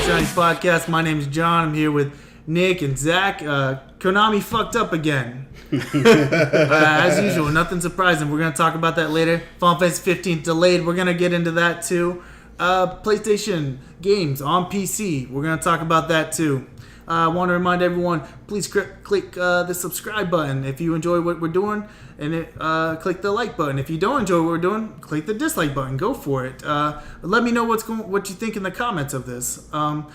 Shiny Podcast. My name's John. I'm here with Nick and Zach. Konami fucked up again. As usual, nothing surprising. We're going to talk about that later. Final Fantasy 15 delayed. We're going to get into that too. PlayStation games on PC. We're going to talk about that too. I want to remind everyone, please click the subscribe button if you enjoy what we're doing, and click the like button. If you don't enjoy what we're doing, click the dislike button. Go for it. Let me know what you think in the comments of this. We're going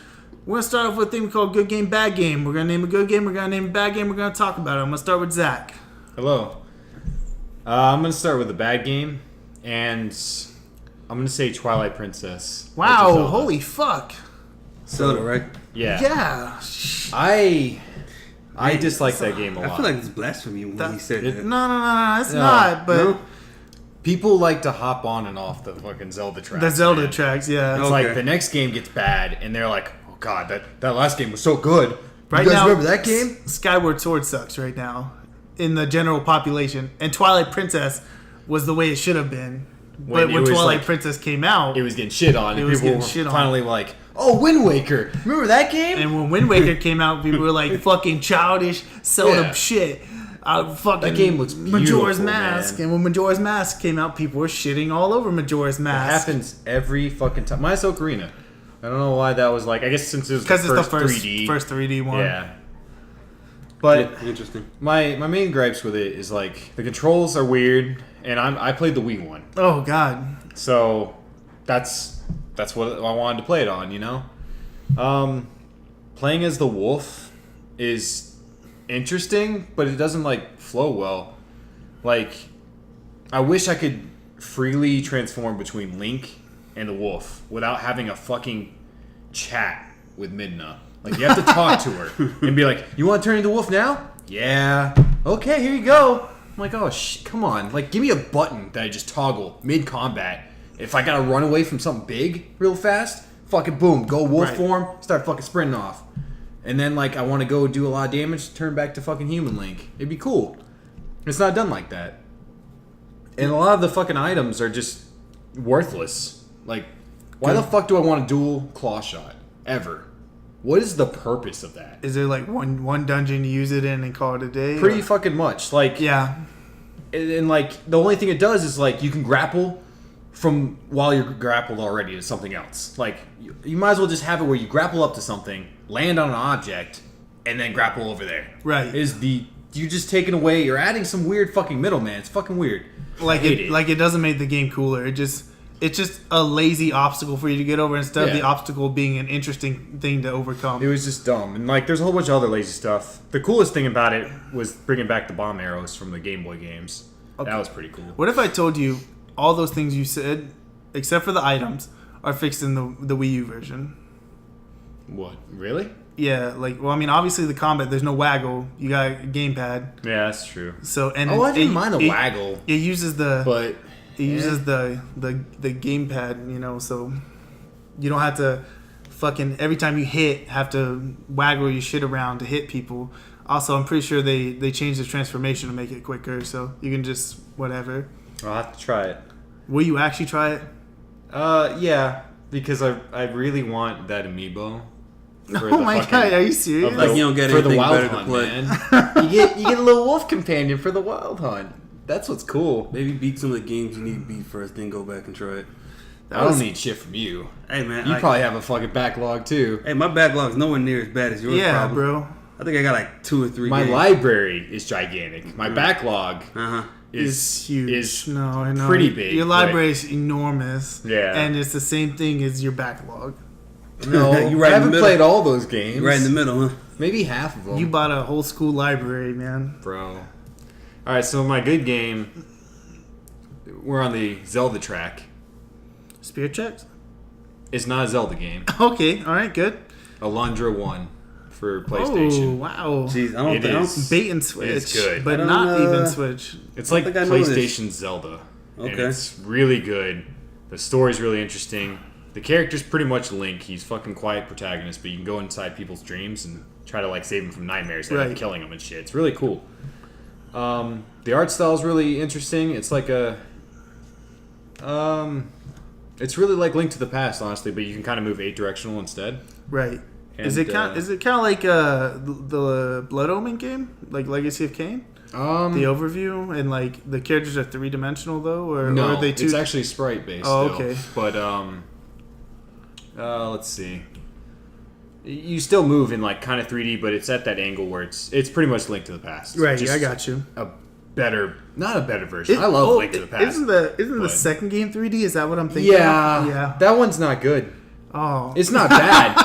to start off with a thing we call Good Game, Bad Game. We're going to name a good game, we're going to name a bad game, we're going to talk about it. I'm going to start with Zach. Hello. I'm going to start with a bad game, and I'm going to say Twilight Princess. Wow, holy fuck. Zelda, right? Yeah. Yeah. I dislike that game a lot. I feel like it's blasphemy when he said that. No, it's not, but... No? People like to hop on and off the fucking Zelda tracks. The Zelda man. tracks, yeah. It's like the next game gets bad, and they're like, oh god, that last game was so good. Right you guys now, remember that game? Skyward Sword sucks right now in the general population. And Twilight Princess was the way it should have been. But when Twilight Princess came out... It was getting shit on. It And was people getting were shit on. finally like, oh, Wind Waker. Remember that game? And when Wind Waker came out, people were like, fucking childish Zelda shit. Fucking that game looks beautiful, Majora's Mask. man. And when Majora's Mask came out, people were shitting all over Majora's Mask. It happens every fucking time. Minus Ocarina. I don't know why that was like. I guess since it was because it's the first 3D one. Yeah. But interesting. My main gripes with it is like the controls are weird, and I played the Wii one. Oh god. So that's what I wanted to play it on, you know. Playing as the wolf is interesting, but it doesn't like flow well. Like, I wish I could freely transform between Link and the wolf without having a fucking chat with Midna. Like, you have to talk to her and be like, you want to turn into a wolf now? Yeah. Okay, here you go. I'm like, oh, come on. Like, give me a button that I just toggle mid-combat. If I gotta run away from something big real fast, fucking boom, go wolf form, start fucking sprinting off. And then, like, I want to go do a lot of damage, turn back to fucking human Link. It'd be cool. It's not done like that. And a lot of the fucking items are just worthless. Like, why the fuck do I want a dual claw shot? Ever. What is the purpose of that? Is there like one dungeon you use it in and call it a day? Pretty fucking much. Like, yeah. And like, the only thing it does is, like, you can grapple from while you're grappled already to something else. Like, you might as well just have it where you grapple up to something, land on an object, and then grapple over there. Right. You're just taking away, you're adding some weird fucking middleman. It's fucking weird. Like it doesn't make the game cooler. It's just a lazy obstacle for you to get over instead of the obstacle being an interesting thing to overcome. It was just dumb. And like, there's a whole bunch of other lazy stuff. The coolest thing about it was bringing back the bomb arrows from the Game Boy games. Okay. That was pretty cool. What if I told you all those things you said, except for the items, are fixed in the Wii U version? What? Really? Yeah, like, well, I mean, obviously the combat, there's no waggle. You got a gamepad. Yeah, that's true. So, and I didn't mind the waggle. It uses the the gamepad, you know, so you don't have to fucking every time you hit have to waggle your shit around to hit people. Also, I'm pretty sure they changed the transformation to make it quicker, so you can just whatever. I'll have to try it. Will you actually try it? Yeah, because I really want that amiibo. Oh my god, are you serious? Like, you don't get anything better to play. Man. you get a little wolf companion for the Wild Hunt. That's what's cool. Maybe beat some of the games you need to beat first, then go back and try it. I don't need shit from you. Hey man, you probably have a fucking backlog too. Hey, my backlog's nowhere near as bad as yours. Yeah, probably. bro. I think I got like 2 or 3. My games. library is gigantic. My backlog is huge. Is I know. pretty big. Your library is enormous. Yeah, and it's the same thing as your backlog. No, I haven't played all those games. You're right in the middle, huh? Maybe half of them. You bought a whole school library, man. Bro. Alright, so my good game, we're on the Zelda track. Spirit checks? It's not a Zelda game. Okay, alright, good. Alundra 1 for PlayStation. Oh, wow. Jeez, I don't bait and switch. It's good. But not even switch. It's like PlayStation Zelda. Okay. And it's really good. The story's really interesting. The character's pretty much Link. He's fucking quiet protagonist, but you can go inside people's dreams and try to like save them from nightmares and end up killing them and shit. It's really cool. The art style is really interesting. It's like a it's really like Link to the Past, honestly, but you can kind of move 8-directional instead. Right. And, Is it kind of like the Blood Omen game, like Legacy of Kain? The overview and like the characters are 3-dimensional though, or no, are they two? It's actually sprite based. Oh, still. okay. But let's see. You still move in like kind of 3D, but it's at that angle where it's pretty much Link to the Past. Right. Just I got you. Not a better version. I love Link to the Past. Isn't the second game 3D? Is that what I'm thinking? Yeah. That one's not good. Oh, It's not bad,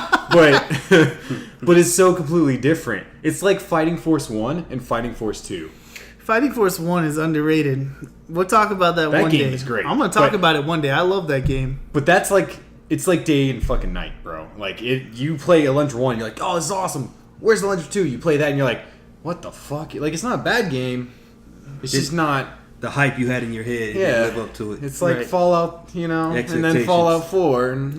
but it's so completely different. It's like Fighting Force 1 and Fighting Force 2. Fighting Force 1 is underrated. We'll talk about that one day. That game is great. I'm gonna talk about it one day. I love that game. But that's like, it's like day and fucking night, bro. Like, you play Elantra 1, you're like, oh, this is awesome. Where's Elantra 2? You play that and you're like, what the fuck? Like, it's not a bad game. It's just not... The hype you had in your head, Yeah. live up to it. It's like Right. Fallout, and then Expectations. Fallout 4, and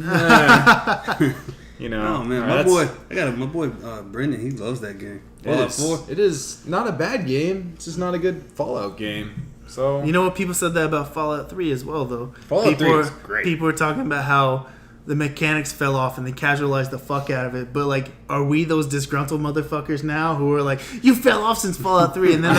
you know. Oh man, my boy Brendan, he loves that game. Fallout 4. It is not a bad game. It's just not a good Fallout game. So You know what? People said that about Fallout 3 as well, though. Fallout 3 is are, great. People are talking about how the mechanics fell off and they casualized the fuck out of it. But like, are we those disgruntled motherfuckers now who are like, you fell off since Fallout 3? And then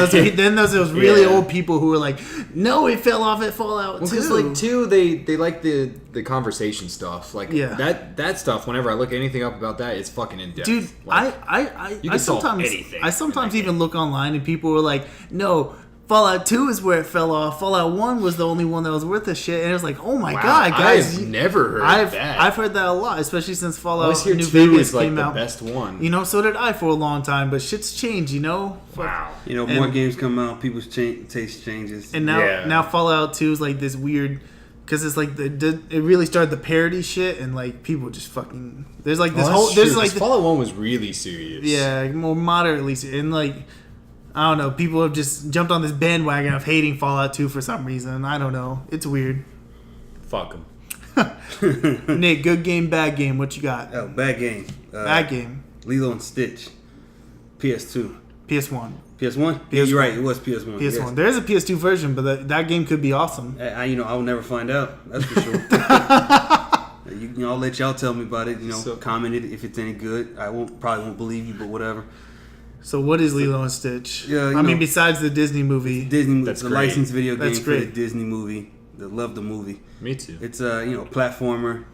there's those really Yeah. old people who are like, no, it fell off at Fallout 2. because like 2, they like the conversation stuff. Like Yeah. that stuff. Whenever I look anything up about that, it's fucking in depth. Dude, Like, I you can solve sometimes anything I in sometimes that even game. look online and people were like, no, Fallout 2 is where it fell off. Fallout 1 was the only one that was worth a shit. And it was like, oh my wow, god, guys. I've never heard I've that. I've heard that a lot, especially since I Fallout always hear New 2 Vegas is like came the out. best one. You know, so did I for a long time, but shit's changed, you know? Wow. You know, And- more games come out, people's taste changes. And now Yeah. now Fallout 2 is like this weird, because it's like it really started the parody shit, and like people just fucking, there's like this whole, there's like, Fallout 1 was really serious. yeah, more moderately, and like, I don't know, people have just jumped on this bandwagon of hating Fallout 2 for some reason. I don't know. It's weird. Fuck them. Nick, good game, bad game. What you got? Oh, bad game. Bad game. Lilo and Stitch. PS2. PS1. PS1? Yeah, you're right. It was PS1. PS1. Yes. There is a PS2 version, but that game could be awesome. I will never find out. That's for sure. I'll let y'all tell me about it. Comment it if it's any good. I probably won't believe you, but whatever. So what is Lilo and Stitch? Yeah, I mean, besides the Disney movie. Disney, That's the great. licensed video game That's for the great. Disney movie. I love the movie. Me too. It's a platformer.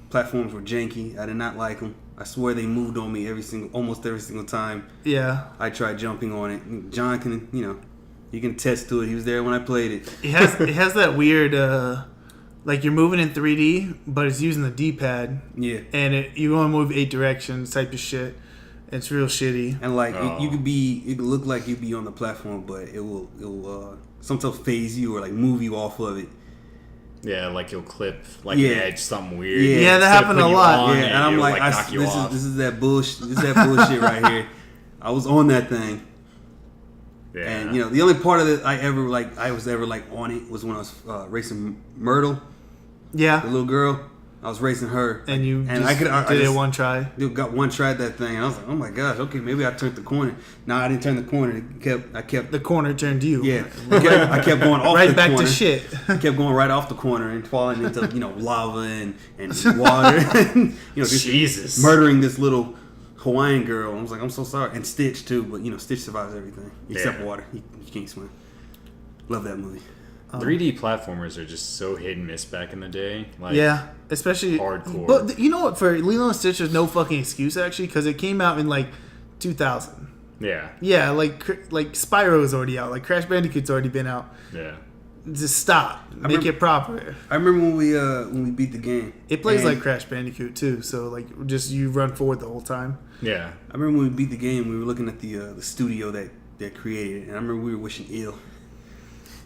Platforms were janky. I did not like them. I swear they moved on me almost every single time Yeah. I tried jumping on it. John can, he can attest to it. He was there when I played it. It has that weird, like you're moving in 3D, but it's using the D-pad. Yeah. And you only move 8 directions type of shit. It's real shitty. And like Oh. you could look like you'd be on the platform, but it will sometimes phase you or like move you off of it. Yeah, like you'll clip like Yeah. an edge, something weird. Yeah. Yeah, that Instead of happened a putting you lot. on Yeah, it, and I'm it'll, like, knock you off. this is that bullshit. This is that bullshit right here. I was on that thing, Yeah. and the only part of it I was ever on it was when I was racing Myrtle, the Yeah. little girl. I was racing her, And you and just I did it just- one try. got one try at that thing, and I was like, oh my gosh, okay, maybe I turned the corner. No, I didn't turn the corner. I kept The corner turned you. yeah, I kept going off Right the back corner. to shit. I kept going right off the corner and falling into lava and water, and just Jesus. murdering this little Hawaiian girl. I was like, I'm so sorry, and Stitch too, but Stitch survives everything except Yeah. water. You can't swim. Love that movie. 3D platformers are just so hit and miss back in the day. Like, Yeah, especially Hardcore. But you know what? For Lilo and Stitch, there's no fucking excuse actually, because it came out in like 2000. Yeah. Yeah, like Spyro's already out. Like Crash Bandicoot's already been out. Yeah. Just stop. Make remember- it proper. I remember when we beat the game. It plays and like Crash Bandicoot too. So like, just you run forward the whole time. Yeah. I remember when we beat the game. We were looking at the studio that created it, and I remember we were wishing ill.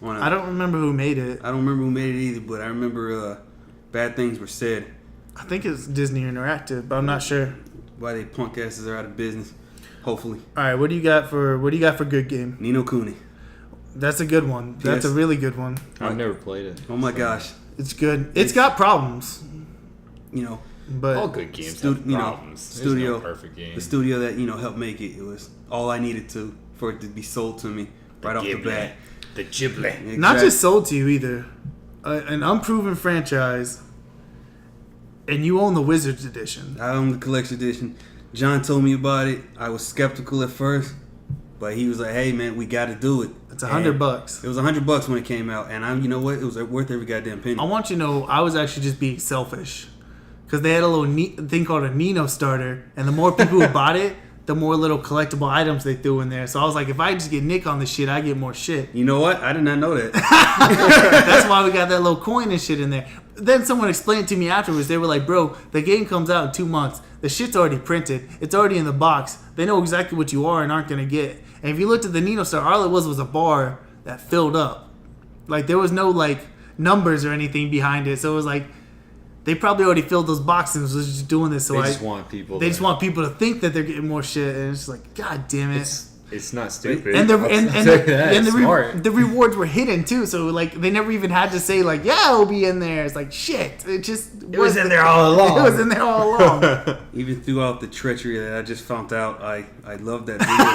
I don't remember who made it. I don't remember who made it either, but I remember bad things were said. I think it's Disney Interactive, but I'm not sure. Why they punk asses are out of business. Hopefully, All right, what do you got for good game? Nino Cooney. That's a good one. That's Yes. a really good one. I've never played it. Oh my gosh, It's good. It's got problems, but All good games Stu- have you know, problems. studio- There's no perfect game. the studio that helped make it. It was all I needed for it to be sold to me right off the Ghibli. bat. The Ghibli. not just sold to you either. An unproven franchise And you own the Wizards edition. I own the collection edition. John told me about it. I was skeptical at first, but he was like, "Hey man, we got to do it." It's $100. It was $100 when it came out, and you know what? It was worth every goddamn penny. I want you to know, I was actually just being selfish because they had a little thing called a Nino starter, and the more people who bought it, the more little collectible items they threw in there. So I was like, if I just get Nick on this shit, I get more shit. You know what? I did not know that. That's why we got that little coin and shit in there. Then someone explained to me afterwards. They were like, bro, the game comes out in 2 months. The shit's already printed. It's already in the box. They know exactly what you are and aren't going to get. And if you looked at the Nino Star, all it was a bar that filled up. Like, there was no, like, numbers or anything behind it. So it was like, they probably already filled those boxes and was just doing this. So they just want people to think that they're getting more shit. And it's just like, God damn it. It's not stupid. And the rewards were hidden too, so like they never even had to say like, yeah, it'll be in there. It's like shit. It was in there all along. It was in there all along. Even throughout the treachery that I just found out, I love that video.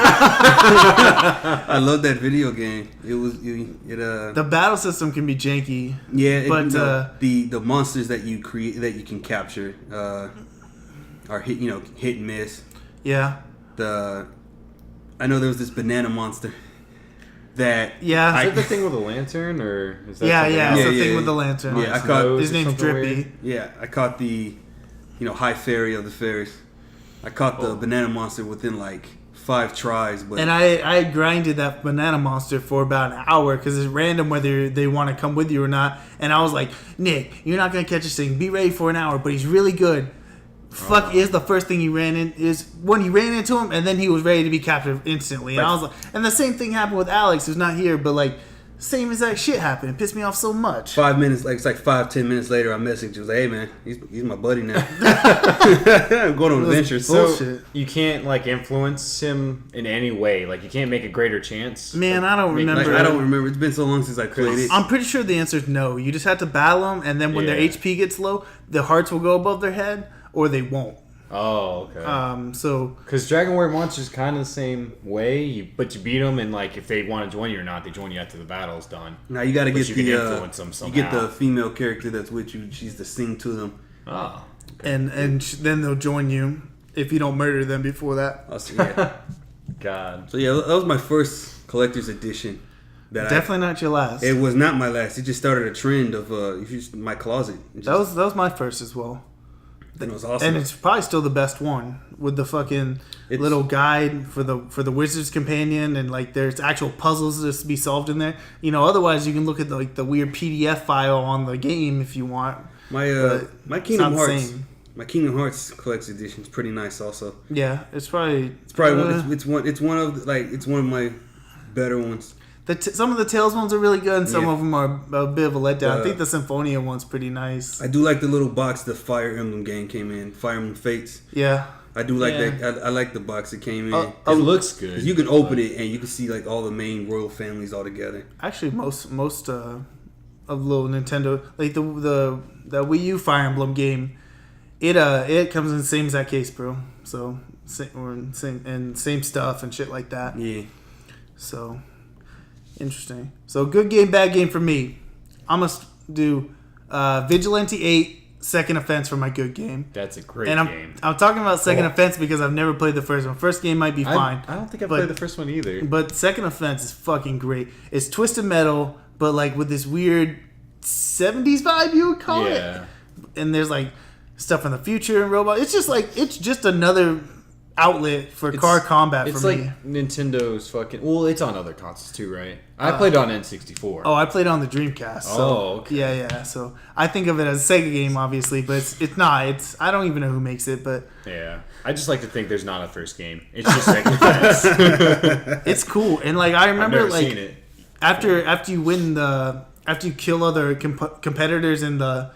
I love that video game. The battle system can be janky. Yeah, but the monsters that you create that you can capture are hit and miss. Yeah. I know there was this banana monster that... Yeah. Is that the thing with the lantern, or is that it's the thing with the lantern. Yeah, I caught... His name's Drippy. Weird? Yeah, I caught the, high fairy of the fairies. I caught the banana monster within, 5 tries, but... And I grinded that banana monster for about an hour, because it's random whether they want to come with you or not. And I was like, Nick, you're not going to catch this thing. Be ready for an hour, but he's really good. Is the first thing he ran in is when he ran into him, and then he was ready to be captured instantly. And I was like, and the same thing happened with Alex, who's not here, but same exact shit happened. It pissed me off so much. 5 minutes, it's 5-10 minutes later, I messaged you. I was like, hey man, he's my buddy now. I'm going on adventures. So you can't influence him in any way. You can't make a greater chance. Man, I don't remember. I don't remember. It's been so long since I played it. I'm pretty sure the answer is no. You just have to battle them, and then when their HP gets low, the hearts will go above their head. Or they won't. Oh, okay. Because Dragon Warrior Monster's kind of the same way, but you beat them, and if they want to join you or not, they join you after the battle's done. Now you got to get influence them somehow. You get the female character that's with you. She's to sing to them. Oh. Okay. And then they'll join you if you don't murder them before that. Yeah. God. So yeah, that was my first collector's edition. Definitely not your last. It was not my last. It just started a trend of my closet. That was my first as well. It was awesome. And it's probably still the best one with the fucking little guide for the Wizard's Companion, and there's actual puzzles just to be solved in there. Otherwise you can look at the weird PDF file on the game if you want. My Kingdom Hearts collector's edition is pretty nice also. Yeah, it's probably one of my better ones. Some of the Tales ones are really good, and some of them are a bit of a letdown. I think the Symphonia one's pretty nice. I do like the little box the Fire Emblem game came in, Fire Emblem Fates. Yeah. I do like that. I like the box it came in. It looks good. You can open it and you can see all the main royal families all together. Actually, most of little Nintendo, the Wii U Fire Emblem game, it comes in the same exact case, bro. So same stuff and shit like that. Yeah. So. Interesting. So good game, bad game for me. I'm going to do Vigilante 8, Second Offense for my good game. That's a great game. I'm talking about Second Offense because I've never played the first one. First game might be fine. I don't think I've played the first one either. But Second Offense is fucking great. It's Twisted Metal, but with this weird 70s vibe, you would call it. And there's stuff in the future and robots. It's just another outlet for car combat for me. It's Nintendo's fucking... Well, it's on other consoles too, right? I played it on N64. Oh, I played it on the Dreamcast. So, okay. Yeah. So I think of it as a Sega game, obviously, but it's not. I don't even know who makes it, but... Yeah. I just like to think there's not a first game. It's just Second Offense. It's cool. And I remember I've never seen it. After you win after you kill other competitors in the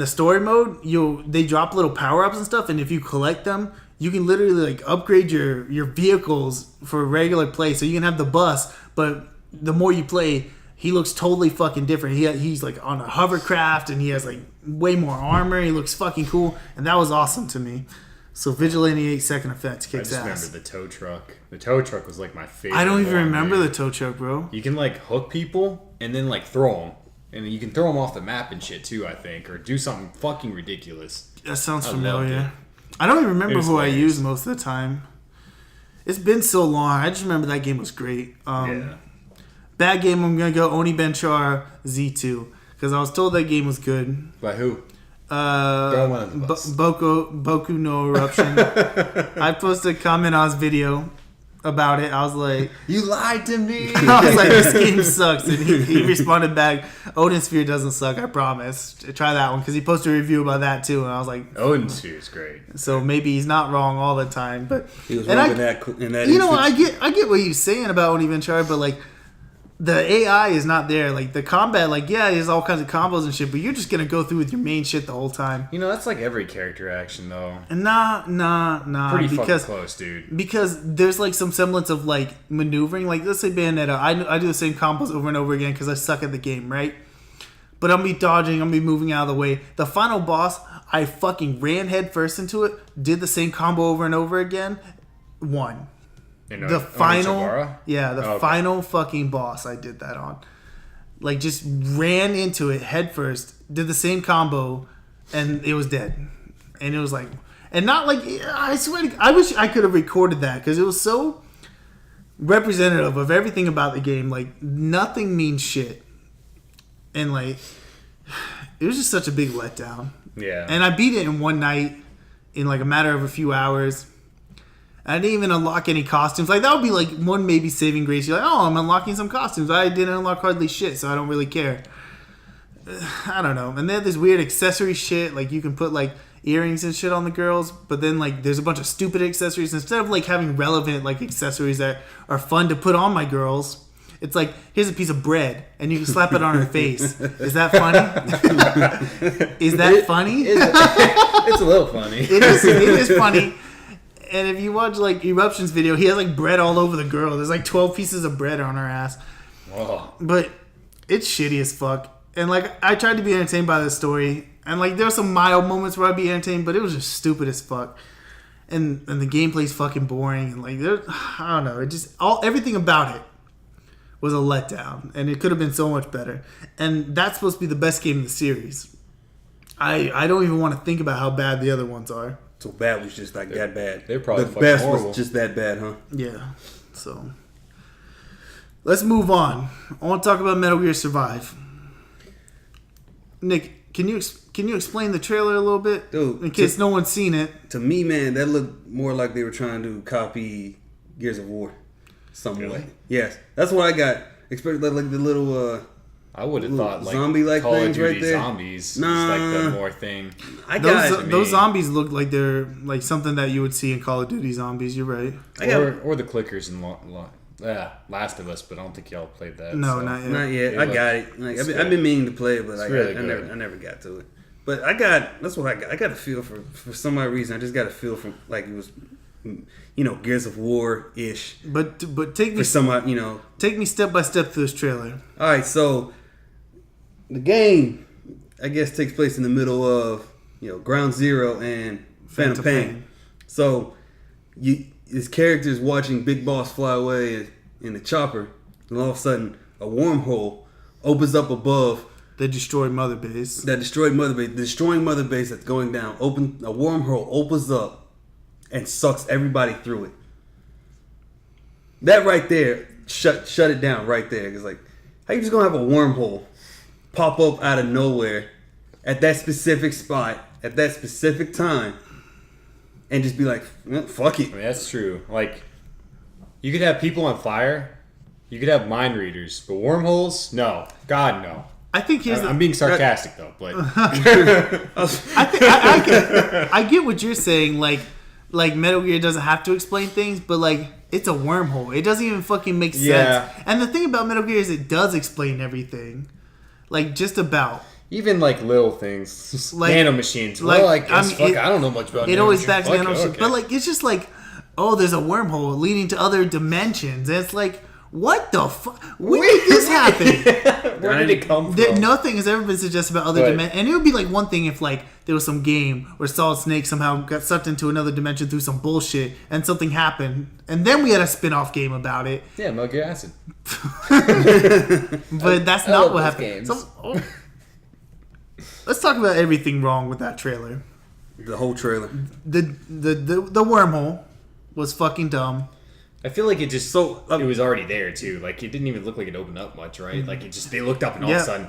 story mode, they drop little power-ups and stuff, and if you collect them, you can literally upgrade your vehicles for regular play. So you can have the bus, but the more you play, he looks totally fucking different. He's on a hovercraft, and he has way more armor. He looks fucking cool, and that was awesome to me. So Vigilante 8 Second Offense kicks ass. I just remember the tow truck. The tow truck was my favorite. I don't even remember the tow truck, bro. You can hook people and then throw them. And you can throw them off the map and shit too, I think, or do something fucking ridiculous. That sounds familiar. I don't even remember who I used most of the time. It's been so long. I just remember that game was great. Bad game, I'm going to go Oni Benchar Z2. Because I was told that game was good. By who? Boku no Eruption. I posted a comment on his video about it. I was like, you lied to me. I was like, this game sucks. And he responded back, Odin Sphere doesn't suck, I promise. Try that one. Because he posted a review about that too. And I was like, Odin Sphere is great. So maybe he's not wrong all the time. But he was wrong in that you know, I get what you're saying about Oni Benchar, but like, the AI is not there. Like, the combat, like, yeah, there's all kinds of combos and shit, but you're just going to go through with your main shit the whole time. You know, that's like every character action, though. Nah. Pretty fucking close, dude. Because there's, like, some semblance of, like, maneuvering. Like, let's say Bayonetta. I do the same combos over and over again because I suck at the game, right? But I'm be dodging, I'm be moving out of the way. The final boss, I fucking ran head first into it, did the same combo over and over again, won. The final fucking boss I did that on. Like, just ran into it head first, did the same combo, and it was dead. And it was like, and not like, I swear, I wish I could have recorded that because it was so representative of everything about the game. Like, nothing means shit. And like, it was just such a big letdown. Yeah. And I beat it in one night in like a matter of a few hours. I didn't even unlock any costumes. Like, that would be like one maybe saving grace. You're like, oh, I'm unlocking some costumes. I didn't unlock hardly shit, so I don't really care. I don't know. And they have this weird accessory shit. Like, you can put like earrings and shit on the girls, but then like there's a bunch of stupid accessories. Instead of like having relevant like accessories that are fun to put on my girls, it's like, here's a piece of bread, and you can slap it on her face. Is that funny? Is that funny? It's a little funny. It is funny. And if you watch like Eruption's video, he has like bread all over the girl. There's like 12 pieces of bread on her ass. Whoa. But it's shitty as fuck. And like, I tried to be entertained by the story, and like there were some mild moments where I'd be entertained, but it was just stupid as fuck. And the gameplay's fucking boring, and like I don't know, it just everything about it was a letdown, and it could have been so much better. And that's supposed to be the best game in the series. I don't even want to think about how bad the other ones are. So bad was just like that bad. They're probably the fucking best horrible. was just that bad, huh? Yeah. So let's move on. I want to talk about Metal Gear Survive. Nick, can you explain the trailer a little bit, dude? In case no one's seen it. To me, man, that looked more like they were trying to copy Gears of War, somewhat. Really? Yes, that's what I got. Expected like the little. I would have thought like zombie-like Call of things Duty right there. Zombies, Nah. just like the more thing. Those zombies look like they're like something that you would see in Call of Duty Zombies. You're right. Or the clickers in Last of Us, but I don't think y'all played that. No, so. not yet. Not yet. I got it. Like, I've been meaning to play it, but like, really I never got to it. But that's what I got. I got a feel for some odd reason. I just got a feel for like it was, Gears of War ish. But take me take me step by step through this trailer. All right, so the game, I guess, takes place in the middle of Ground Zero and Phantom Pain. So his character's watching Big Boss fly away in the chopper, and all of a sudden a wormhole opens up above. The destroyed Mother Base. The destroying Mother Base that's going down. A wormhole opens up and sucks everybody through it. That right there, shut it down right there. It's like, how you just gonna have a wormhole pop up out of nowhere at that specific spot at that specific time and just be like, fuck it. I mean, that's true. Like, you could have people on fire, you could have mind readers, but wormholes, no. God, no. I think I'm being sarcastic though, but I get what you're saying. Like Metal Gear doesn't have to explain things, but like it's a wormhole. It doesn't even fucking make sense. Yeah. And the thing about Metal Gear is it does explain everything, like just about. Even like little things, like nanomachines. Like, Well, I don't know much about. It always backs nanomachines, okay. but like it's just like, oh, there's a wormhole leading to other dimensions. And it's like, What the fuck? When did this happen? Where did it come from? Nothing has ever been suggested about other dimensions. And it would be like one thing if like there was some game where Solid Snake somehow got sucked into another dimension through some bullshit and something happened. And then we had a spin-off game about it. Yeah, Metal Gear Acid. But that's not what happened. Games. Let's talk about everything wrong with that trailer. The whole trailer. The wormhole was fucking dumb. I feel like it just it was already there too. Like it didn't even look like it opened up much, right? Like it just they looked up and all of a sudden,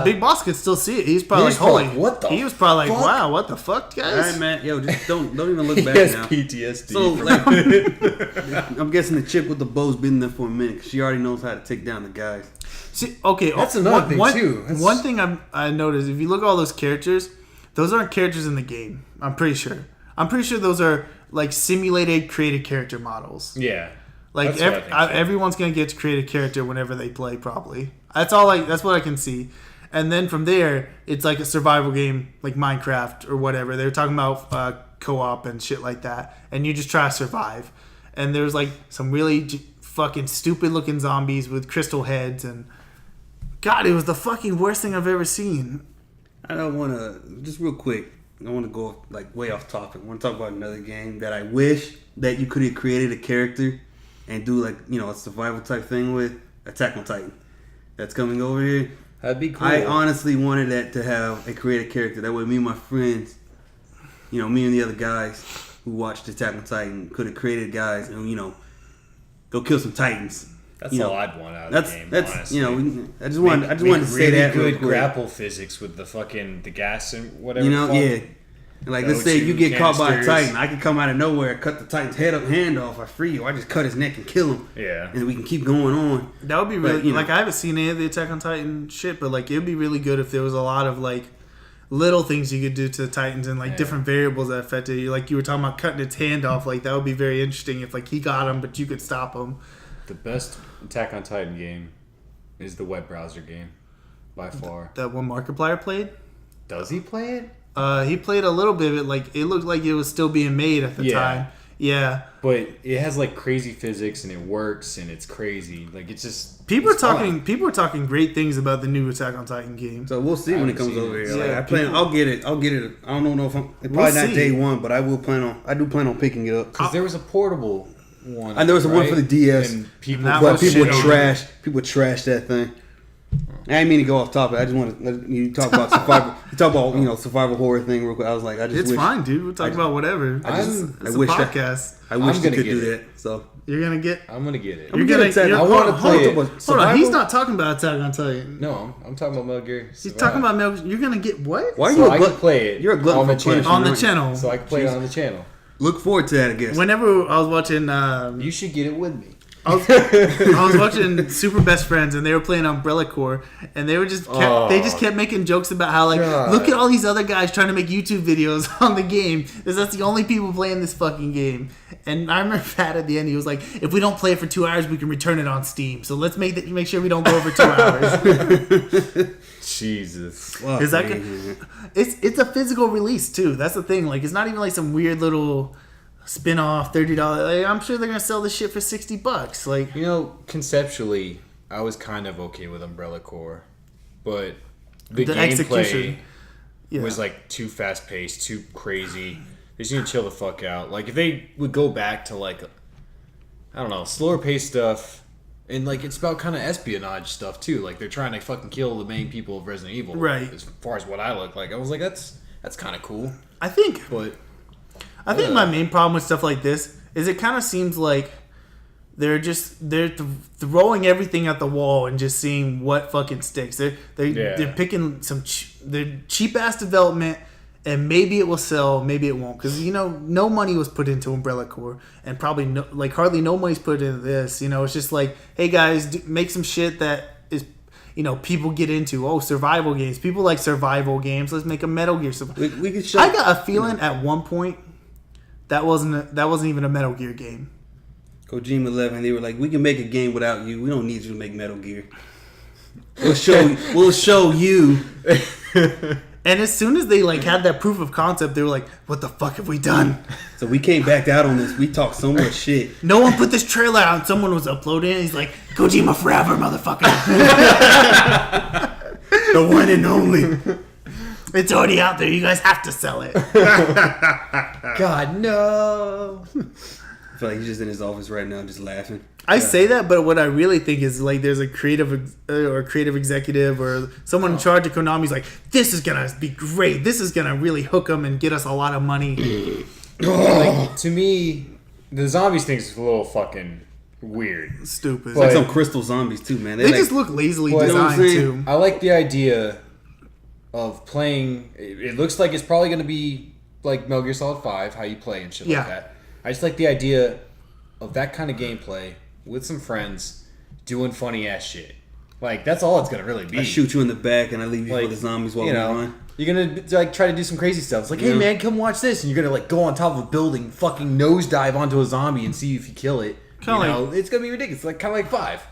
Big Boss could still see it. He was probably like, what the? He was probably like, wow, what the fuck, guys? All right, man. Yo, just don't even look back Yes, now. PTSD. So, like, I'm guessing the chick with the bow's been there for a minute. 'Cause she already knows how to take down the guys. See, okay, That's another thing, too. That's- One thing I noticed, if you look at all those characters, those aren't characters in the game. I'm pretty sure. Those are like simulated created character models. Yeah. Like That's what I think, too. everyone's gonna get to create a character whenever they play. Probably that's all. That's what I can see. And then from there, it's like a survival game, like Minecraft or whatever. They were talking about co-op and shit like that, and you just try to survive. And there's like some really fucking stupid looking zombies with crystal heads, and God, it was the fucking worst thing I've ever seen. I don't want to, just real quick, I want to go like way off topic. I want to talk about another game that I wish that you could have created a character and do like, a survival type thing with. Attack on Titan. That's coming over here. That'd be cool. I honestly wanted that to have a creative character. That way me and my friends, me and the other guys who watched Attack on Titan could have created guys and, go kill some Titans. That's all I'd want out of the game. Honestly. I just wanted to say that real good quick. grapple physics with the gas and whatever. Yeah. Like, let's say you get caught by a canisters. Titan. I can come out of nowhere, cut the Titan's hand off. I free you. I just cut his neck and kill him. Yeah. And we can keep going on. That would be really But, like I haven't seen any of the Attack on Titan shit, but like it would be really good if there was a lot of like little things you could do to the Titans and like different variables that affected you. Like you were talking about cutting its hand off. Like that would be very interesting if like he got him, but you could stop him. The best Attack on Titan game is the web browser game, by far. That one Markiplier played. Does he play it? He played a little bit of it. Like it looked like it was still being made at the time. Yeah. But it has like crazy physics and it works and it's crazy. Like it's just People are it's fun. talking great things about the new Attack on Titan game. So we'll see when it comes seen over it. here. Yeah, Like, I'll get it. I don't know if I'm probably We'll not see. day one, but I do plan on picking it up. Because there was a portable one. And there was a one right? for the DS. And people, That But was people shit on trash that thing. I didn't mean to go off topic. I just want to you talk about survival. You talk about survival horror thing real quick. I was like, I just It's wish, fine, dude. We'll talk about whatever. I It's wish a that- podcast. I wish I'm you gonna could get do it. that. So You're gonna get. I'm gonna get it. I'm You're gonna gonna. Attack- you're- I wanna hold- play hold it. on. Survival? He's not talking about Attack on Titan. No, I'm talking about Metal Gear. He's talking about Metal. You're gonna get what? why are So you? I A can glut- play it. You're a glutton on the for channel. punishment. On the aren't you? channel. So I can play it on the channel. Look forward to that, I guess. Whenever I was watching, You should get it with me. I was watching Super Best Friends, and they were playing Umbrella Corps, and they were they just kept making jokes about how like, God. look at all these other guys trying to make YouTube videos on the game. That's the only people playing this fucking game. And I remember Pat at the end, he was like, if we don't play it for 2 hours, we can return it on Steam. So let's make sure we don't go over 2 hours. Jesus. Fuck Is that me, good? man. It's a physical release too. That's the thing. Like it's not even like some weird little spin-off $30. Like, I'm sure they're gonna sell this shit for $60. Like Conceptually, I was kind of okay with Umbrella Corps, but the The gameplay execution. Yeah. was like too fast paced, too crazy. They just need to chill the fuck out. Like if they would go back to like, I don't know, slower paced stuff, and like it's about kind of espionage stuff too. Like they're trying to fucking kill the main people of Resident Evil. Right. As far as what I look like, I was like, that's kind of cool. I think But my main problem with stuff like this is it kind of seems like they're throwing everything at the wall and just seeing what fucking sticks. They're picking they're cheap ass development, and maybe it will sell, maybe it won't, because no money was put into Umbrella Corps, and probably hardly no money's put into this. It's just like, hey guys, make some shit that is people get into. Oh, survival games. People like survival games. Let's make a Metal Gear survival. We could show. I got a feeling at one point that wasn't even a Metal Gear game. Kojima 11. They were like, we can make a game without you. We don't need you to make Metal Gear. We'll show you. And as soon as they like had that proof of concept, they were like, "What the fuck have we done?" So we came back out on this. We talked so much shit. No one put this trailer out. Someone was uploading it. He's like, "Kojima forever, motherfucker." The one and only. It's already out there. You guys have to sell it. God, no. I feel like he's just in his office right now, just laughing. I say that, but what I really think is like there's a creative executive or someone in charge of Konami's like, this is gonna be great. This is gonna really hook them and get us a lot of money. Like, to me, the zombies thing is a little fucking weird. Stupid. It's like some crystal zombies too, man. They just look lazily Well, you know what I'm designed saying? too. I like the idea of playing. It looks like it's probably going to be like Metal Gear Solid 5, how you play and shit Yeah. like that. I just like the idea of that kind of gameplay with some friends doing funny ass shit. Like, that's all it's going to really be. I shoot you in the back and I leave you Like, for the zombies while you we know, run. you're gonna like try to do some crazy stuff. It's like, hey man, come watch this, and you're gonna like go on top of a building, fucking nosedive onto a zombie, and see if you kill it. Kinda You know, it's gonna be ridiculous. Like kind of like 5.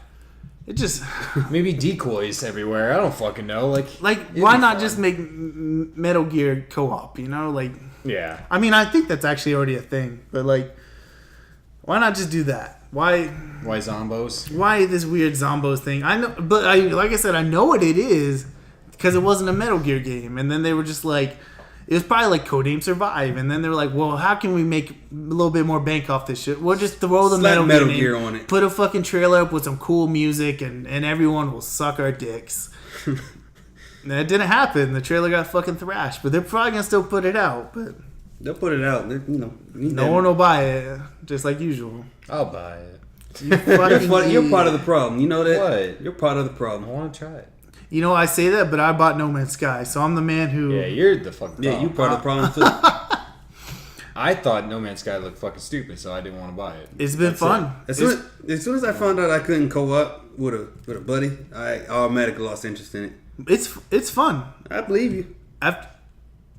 It just Maybe decoys everywhere. I don't fucking know. Like it'd why be not fun. just make Metal Gear co-op? You know, like Yeah. I mean, I think that's actually already a thing, but like, why not just do that? Why Zombos? Why this weird Zombos thing? I know, but like I said, I know what it is because it wasn't a Metal Gear game, and then they were just like, it was probably like Codename Survive, and then they were like, well, how can we make a little bit more bank off this shit? We'll just throw the Slap Metal Gear Gear on it. Put a fucking trailer up with some cool music, and everyone will suck our dicks. And it didn't happen. The trailer got fucking thrashed, but they're probably gonna still put it out. But They'll put it out. no one will buy it, just like usual. I'll buy it. You fucking You're part of the problem. You know that? What? You're part of the I problem. want to try it. You know, I say that, but I bought No Man's Sky, so I'm the man who. Yeah, you're the fucking Yeah, you problem. part of the problem too. I thought No Man's Sky looked fucking stupid, so I didn't want to buy it. It's been fun. As soon as I found out I couldn't co-op with a buddy, I automatically lost interest in it. It's fun. I believe you. After,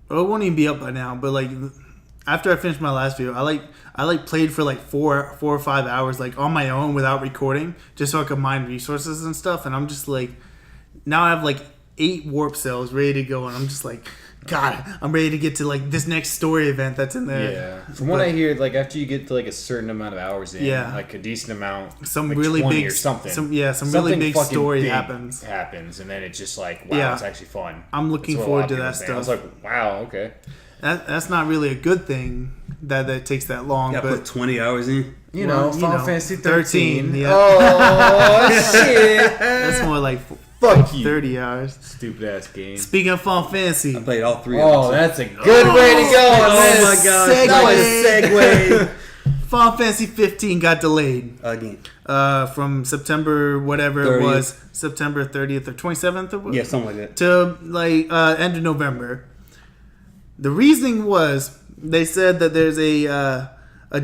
well, it won't even be up by now, but like after I finished my last video, I played for like four or 5 hours like on my own without recording, just so I could mine resources and stuff. And I'm just like, now I have like 8 warp cells ready to go, and I'm just like, God, I'm ready to get to like this next story event that's in there. Yeah. From what I hear, like after you get to like a certain amount of hours in, Yeah. like a decent amount, Some like really 20 big or something. some really Something big fucking story big happens. and then it's just like, wow, Yeah. it's actually fun. I'm looking That's what a lot forward of to people that are saying. stuff. I was like, wow, okay. That's not really a good thing that takes that long, Got to but put 20 hours in. You Well, know, you Final know, Fantasy 13, 13. yeah. Oh shit! that's more like Fuck you. 30 hours. Stupid ass game. Speaking of Final Fantasy, I played all 3 Oh, of them. that's a good way to go. Oh my god. Segue. Segue. Final Fantasy 15 got delayed Again. from September whatever 30th. it was, September 30th or 27th, or Yeah, something like that. to like end of November. The reasoning was they said that there's a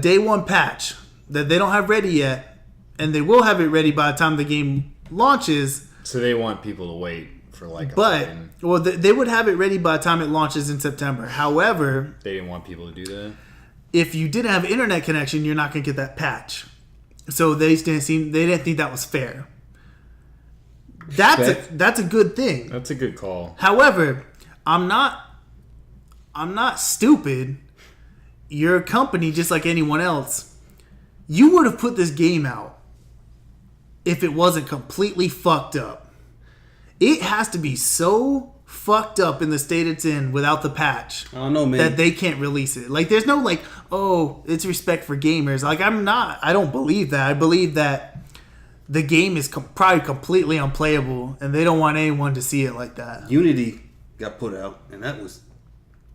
day one patch that they don't have ready yet, and they will have it ready by the time the game launches. So they want people to wait for like a But fucking, well, they would have it ready by the time it launches in September. However, they didn't want people to do that. if you didn't have internet connection, you're not going to get that patch. So they didn't think that was fair. That's a good thing. That's a good call. However, I'm not stupid. You're a company just like anyone else. You would have put this game out if it wasn't completely fucked up. It has to be so fucked up in the state it's in without the patch I don't know, man. that they can't release it. Like, there's no like, oh, it's respect for gamers. Like, I don't believe that. I believe that the game is probably completely unplayable, and they don't want anyone to see it like that. Unity got put out, and that was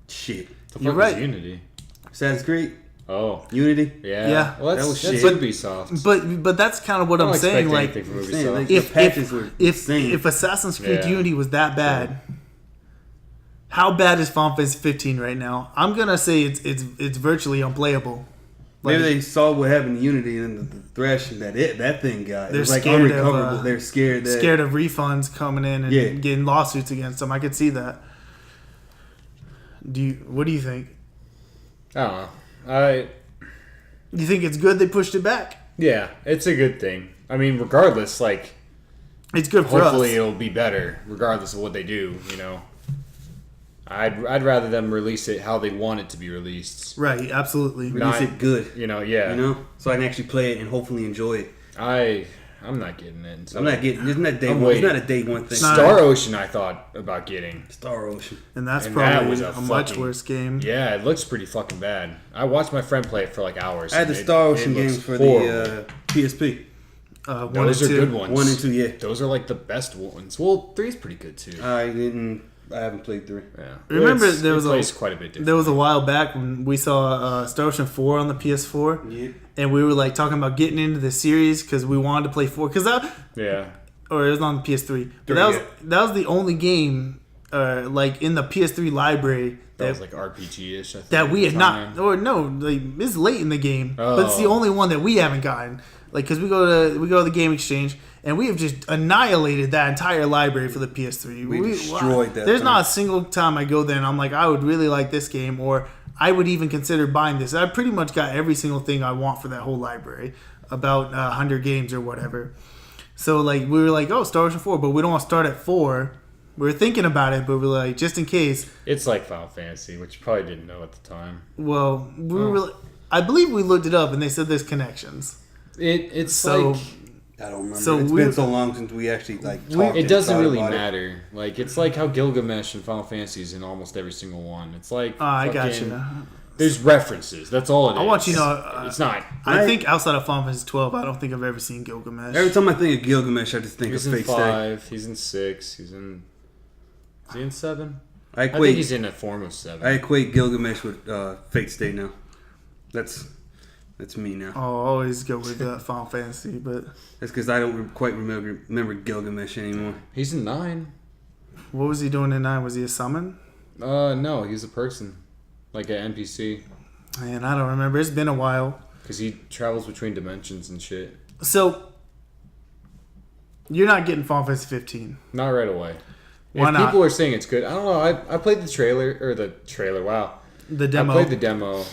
shit. The You're fuck right. is Unity? Assassin's Creed, Oh, Unity. yeah. Yeah. Well, That was that's shit. Ubisoft. But that's kind of what I don't I'm saying. expect Like, anything from saying, Ubisoft. like, if the patches were insane. if Assassin's Creed Yeah. Unity was that bad, how bad is Final Fantasy 15 right now? I'm gonna say it's virtually unplayable. Like, Maybe they saw what happened to Unity and the thrashing that thing got. It They're was like scared of, unrecoverable. They're scared that scared of refunds coming in and Yeah. getting lawsuits against them. I could see that. What do you think? I don't know. You think it's good they pushed it back? Yeah, it's a good thing. I mean, regardless, like, It's good for hopefully us. it'll be better, regardless of what they do, you know. I'd rather them release it how they want it to be released. Right, absolutely. Release it good. Yeah. So I can actually play it and hopefully enjoy it. I'm not getting it. I'm not getting. Isn't that day I'm one? It's waiting. not a day one thing. Star Ocean, I thought about getting. Star Ocean. And that's And probably that was a much fucking- worse game. Yeah, it looks pretty fucking bad. I watched my friend play it for like hours. I had the and Star it Ocean looks games for horrible. the PSP. 1 Those and are 2. good ones. 1 and 2, yeah. Those are like the best ones. Well, 3 is pretty good too. I haven't played 3. Yeah. Remember, It's- there it was plays quite a bit different. There was a while back when we saw Star Ocean 4 on the PS4, Yeah. and we were like talking about getting into the series because we wanted to play 4. Because Yeah. or it was on the PS3. But Three, that was the only game, like in the PS3 library That was like RPG-ish, I think. that we at had the not. time. Or no, like it's late in the game, but it's the Oh. only one that we haven't gotten. Like because we go to the game exchange. And we have just annihilated that entire library for the PS3. We destroyed that There's thing. not a single time I go there and I'm like, I would really like this game, or I would even consider buying this. I pretty much got every single thing I want for that whole library, about 100 games or whatever. So like we were like, oh, Star Ocean 4, but we don't want to start at 4. We were thinking about it, but we're like, just in case. It's like Final Fantasy, which you probably didn't know at the time. Well, I believe we looked it up and they said there's connections. It's So- like I don't remember. So It's we- been so long since we actually talked. it and doesn't thought really about it. matter. Like it's like how Gilgamesh and Final Fantasy is in almost every single one. It's like I got fucking- you. There's references. That's all it is. I want you to know, it's not. I think outside of Final Fantasy 12, I don't think I've ever seen Gilgamesh. Every time I think of Gilgamesh, I just think He's of in Fate Stay. 5. He's in 6. Is he in 7? I I think equate. he's in a form of 7. I equate Gilgamesh with Fate Stay now. That's me now. I'll always go with Final Fantasy, but That's because I don't quite remember Gilgamesh anymore. He's in 9. what was he doing in 9? Was he a summon? No, he's a person, like an NPC, Man, I don't remember. It's been a while. because he travels between dimensions and shit. So, you're not getting Final Fantasy 15. Not right away. Why if not? people are saying it's good, I don't know. I played the trailer. Wow. The demo. I played the demo.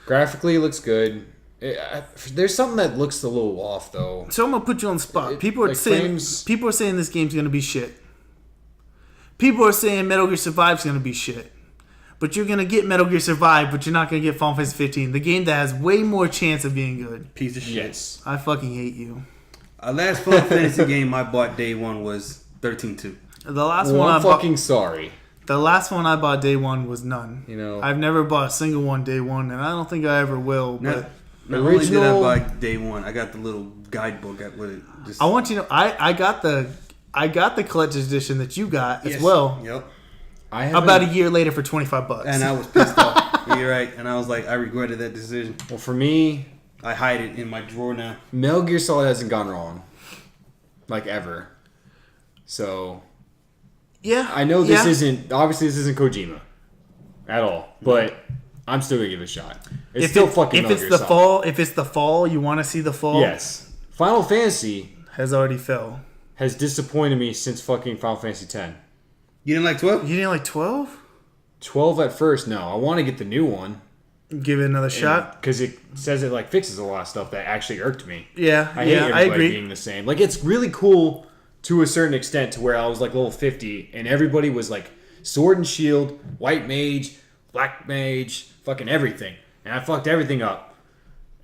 Graphically, it looks good. There's something that looks a little off, though. So I'm gonna put you on the spot. People are like saying this game's gonna be shit. People are saying Metal Gear Survive's gonna be shit. But you're gonna get Metal Gear Survive, but you're not gonna get Final Fantasy 15, the game that has way more chance of being good. Piece of shit. Yes. I fucking hate you. Last Final Fantasy game I bought day one was 13-2. The last Well, one I I'm bought. fucking sorry. The last one I bought day one was none. You know, I've never bought a single one day one, and I don't think I ever will. But Not only did I Original- buy day one, I got the little guidebook with it. Just I want you to know, I got the collector's edition that you got as Yes. well. Yep. I haven't, About a year later for $25. And I was pissed off. You're right. And I was like, I regretted that decision. Well, for me, I hide it in my drawer now. Metal Gear Solid hasn't gone wrong, like ever. So Yeah, I know this yeah. isn't Kojima at all, but I'm still gonna give it a shot. It's If still it- fucking if Metal it's Gear the Solid. fall, if it's the fall, you want to see the fall. Yes, Final Fantasy Has already fell. has disappointed me since fucking Final Fantasy X. You didn't like 12? You didn't like 12? 12 at first, no. I want to get the new one Give it another shot. because it says it like fixes a lot of stuff that actually irked me. Yeah, I hate yeah, I everybody agree. being the same. Like, it's really cool to a certain extent to where I was like level 50 and everybody was like sword and shield, white mage, black mage, fucking everything. And I fucked everything up.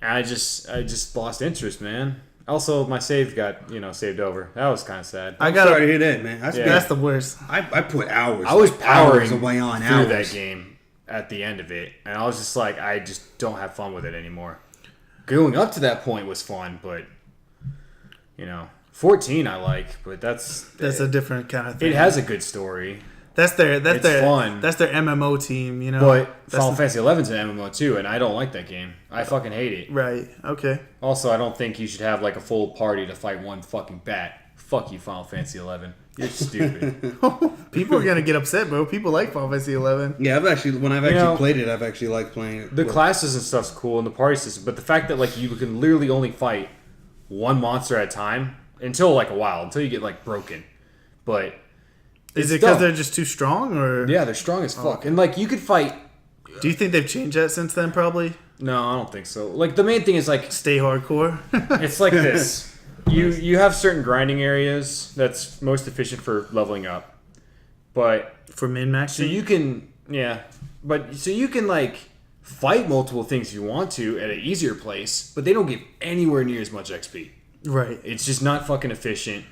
And I just lost interest, man. Also, my save got, saved over. That was kind of sad. I I'm got sorry to hear that, man. That's the worst. I put hours. I was like, powering hours away on through hours. that game at the end of it. And I was just like, I just don't have fun with it anymore. Going up to that point was fun, but, 14 I like, but that's a different kind of thing. it has a good story. That's their It's fun. That's their MMO team, But That's Final the- Fantasy 11's an MMO too, and I don't like that game. I fucking hate it. Right. Okay. Also, I don't think you should have like a full party to fight one fucking bat. Fuck you, Final Fantasy 11. You're stupid. People are gonna get upset, bro. People like Final Fantasy 11. Yeah, when I've actually played it, I've actually liked playing it. The classes and stuff's cool, and the party system, but the fact that like you can literally only fight one monster at a time until like a while, until you get like broken. But Is it it's because dumb. they're just too strong, or Yeah, they're strong as fuck, and like you could fight. do you think they've changed that since then? Probably. No, I don't think so. Like the main thing is like Stay hardcore. it's like this. You have certain grinding areas that's most efficient for leveling up. but For min-maxing? so you can like fight multiple things if you want to at an easier place, but they don't give anywhere near as much XP. Right. It's just not fucking efficient,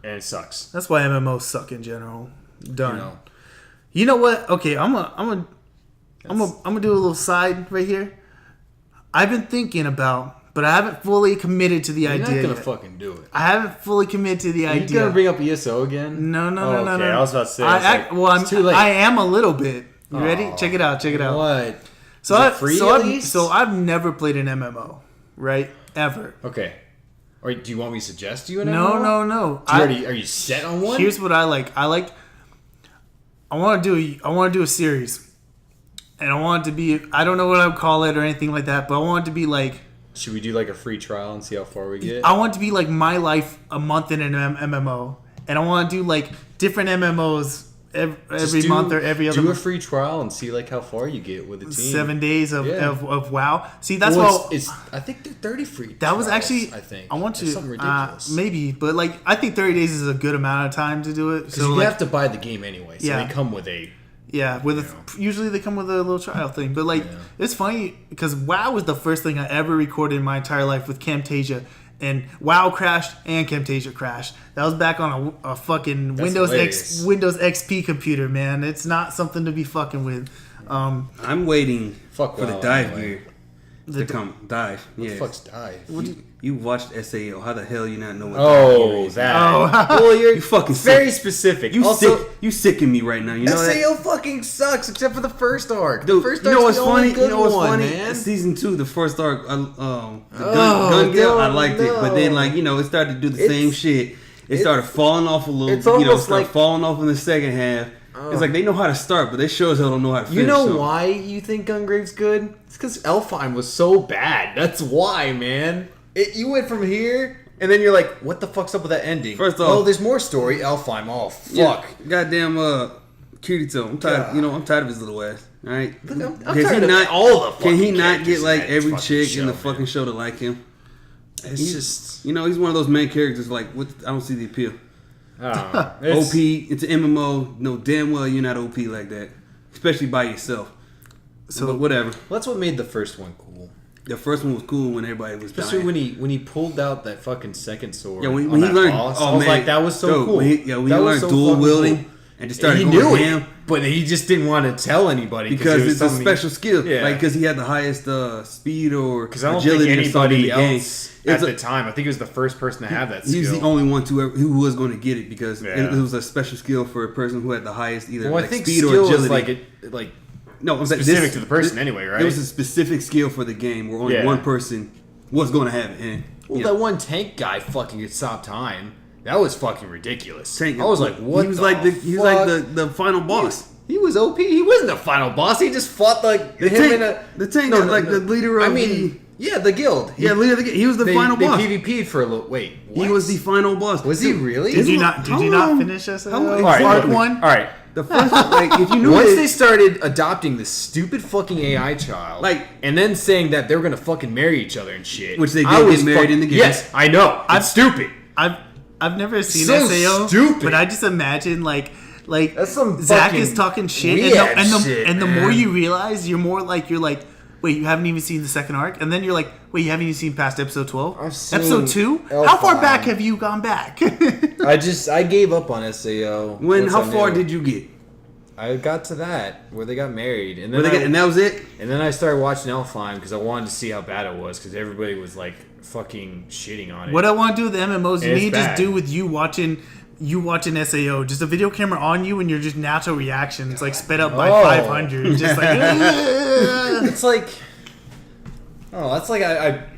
and it sucks. That's why MMOs suck in general. Done. You know? You know what? Okay, I'm gonna do a little side right here. I've been thinking about, but I haven't fully committed to the You're idea. not gonna yet. fucking do it. I haven't fully committed to the Are you idea. gonna bring up ESO again? No. Okay, I was about to say. I'm it's too late. I am a little bit. You ready? Aw. Check it out. What? So Is it I've free so at I've, least? so I've never played an MMO, right? Ever. Okay. Or do you want me to suggest you an No. MMO? Are you set on one? Here's what I like. I want to do a series, and I want it to be. I don't know what I would call it or anything like that, but I want it to be like. Should we do like a free trial and see how far we get? I want it to be like my life a month in an MMO, and I want to do like different MMOs every month or every other do a month. free trial and see like how far you get with a team. 7 days of WoW. See, that's well, what it's I think they're 30 free. that was trials, actually. I think I want to It's something ridiculous. maybe, but like I think 30 days is a good amount of time to do it. because So you like, have to buy the game anyway. So Yeah. they come with a. yeah, usually they come with a little trial thing. But like it's funny because WoW was the first thing I ever recorded in my entire life with Camtasia. And WoW crashed and Camtasia crashed. That was back on a fucking That's Windows hilarious. Windows XP computer, man. It's not something to be fucking with. I'm waiting Fuck for the WoW dive anyway. gear to come. Dive. What Yeah. the fuck's dive? You watched SAO. How the hell you not know what dive Oh, gear is? that. Oh. Well, you're You fucking very sick. specific. You also, sick. You sicking me right now. You know that? SAO fucking sucks except for the first arc. Dude, the first you know what's arc's the only funny? good You know what's one, funny? man. Season 2, the first arc, the gun Oh, guild, I no, liked it, but then no. it started to do the It's- same shit. It started falling off a little. it's almost started like- falling off in the second half. It's like they know how to start, but they sure as hell don't know how to finish. You know so. why you think Gungrave's good? It's because Elfheim was so bad. That's why, man. You went from here, and then you're like, what the fuck's up with that ending? First off- well, there's more story. Elfheim, oh, fuck. Yeah, goddamn, Kirito. I'm tired. I'm tired of his little ass. All right. I'm Can tired he of all the Can he fucking not characters get in like that every fucking chick in the show, fucking man. show to like him? It's just... He's one of those main characters. Like, I don't see the appeal. it's- OP, it's an MMO. No, damn well you're not OP like that, especially by yourself. So But whatever. That's what made the first one cool. The first one was cool when everybody was Especially dying. when he pulled out that fucking second sword. Yeah, when on he that learned. boss, Oh I was man, like, that was so Dude, cool. When he That learned was so dual fucking wielding cool. and just started he going knew ham it, but he just didn't want to tell anybody because it was it's a something- special skill. Yeah. Like because he had the highest speed or Because I don't think agility or something in anybody the game. else at It's the time. I think he was the first person to have that skill. He was the only one who was going to get it because Yeah. it was a special skill for a person who had the highest either Well, I like think speed or skill agility. is like No, I'm saying specific to the person anyway, right? It was a specific skill for the game where only Yeah. one person was going to have it. And, well, you know, that one tank guy fucking could stop time. That was fucking ridiculous. Tank- I was like, what? He was the like he was like fuck? the final boss. He was OP. He wasn't the final boss. He just fought like The him tank, in a the tank, the leader of yeah, the guild. yeah, leader of the he was the they, final they boss. PvP'd for a little. Wait, He what? was the final boss. Was he really? did you How not? Did you not long- finish this? how long- All right, Arc exactly. one. All right. The first like if you knew Once it, they started adopting this stupid fucking AI child, Like- and then saying that they were gonna fucking marry each other and shit, Which they I did was get married in the game. Yes, I know. I'm stupid. I've never seen So SAO, stupid. but I just imagine like That's some Zach fucking is talking shit, weird and shit, the man. more you realize, you're like, wait, you haven't even seen the second arc, and then you're like, wait, you haven't even seen past episode 12, I've seen episode 2. How far Elfheim. back have you gone back? I gave up on SAO. how far did you get? I got to that where they got married, and Where then they got, and that was it. and then I started watching Elfheim because I wanted to see how bad it was because everybody was like fucking shitting on it. What I want to do with the MMOs, you It's need to just bad. do with you watching SAO, just a video camera on you and your just natural reactions, like sped up by Oh. 500, just like. It's like, oh, that's like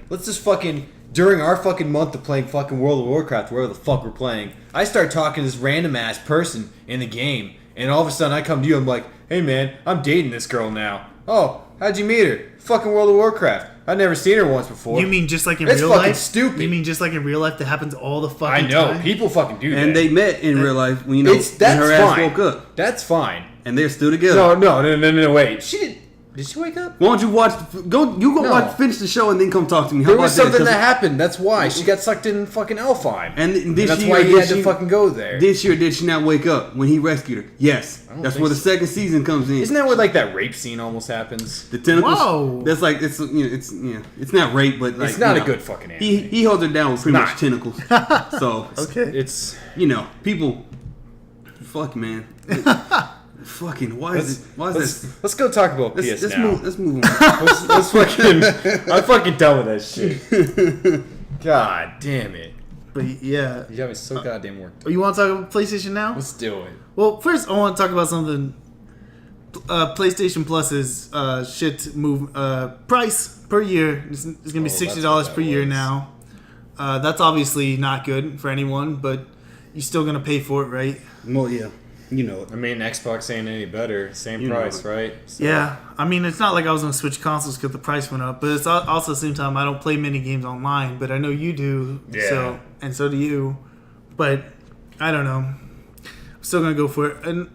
let's just fucking during our fucking month of playing fucking World of Warcraft, wherever the fuck we're playing, I start talking to this random ass person in the game, and all of a sudden I come to you, I'm like, hey man, I'm dating this girl now. Oh, how'd you meet her? Fucking World of Warcraft. I'd never seen her once before. You mean just like in It's real fucking life? stupid. You mean just like in real life that happens all the fucking I know time? people fucking do that, And they met in real life when that's when her ass fine. woke up, That's fine. and they're still together. No, wait. She did. Did she wake up? Why don't you watch? Go watch, finish the show, and then come talk to me. How There about was something that that happened. That's why she got sucked in fucking Elfheim, And that's why he had to fucking go there. This year, did she not wake up when he rescued her? Yes, I don't that's think where the so. second season comes in. Isn't that where like that rape scene almost happens? The tentacles. Whoa. That's like it's it's not rape, but like It's not you a know, good fucking anime. He held her down with pretty not. much tentacles. So Okay. It's people. Fuck man. Fucking why is this? let's go talk about PS now. Let's move on. Let's fucking. I'm fucking done with that shit. God damn it! But yeah. You got me so goddamn worked. You want to talk about PlayStation now? Let's do it. Well, first I want to talk about something. PlayStation Plus's price per year is going to be $60 per year now. That's obviously not good for anyone, but you're still going to pay for it, right? Well, yeah, you know it. I mean, Xbox ain't any better. Same You know price, it. right? So, Yeah, I mean, it's not like I was going to switch consoles because the price went up, but it's also at the same time, I don't play many games online, but I know you do, Yeah. so do you, but I don't know. I'm still going to go for it. And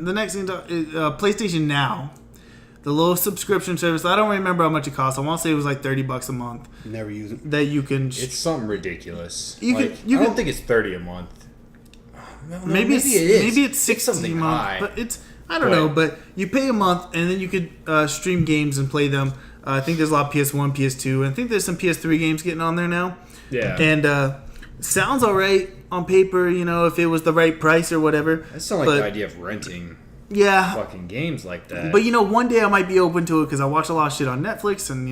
the next thing is PlayStation Now, the low subscription service. I don't remember how much it costs. I want to say it was like $30 a month Never use it. that you can... It's something ridiculous. You Like, could- you I don't could- think it's $30 a month. No, maybe it is. Maybe it's 60 a something month, high. but it's... I don't know, but you pay a month and then you could stream games and play them. I think there's a lot of PS1, PS2, and I think there's some PS3 games getting on there now. Yeah. And sounds all right on paper, if it was the right price or whatever. I just don't like but, the idea of renting Yeah. fucking games like that. But one day I might be open to it because I watch a lot of shit on Netflix, and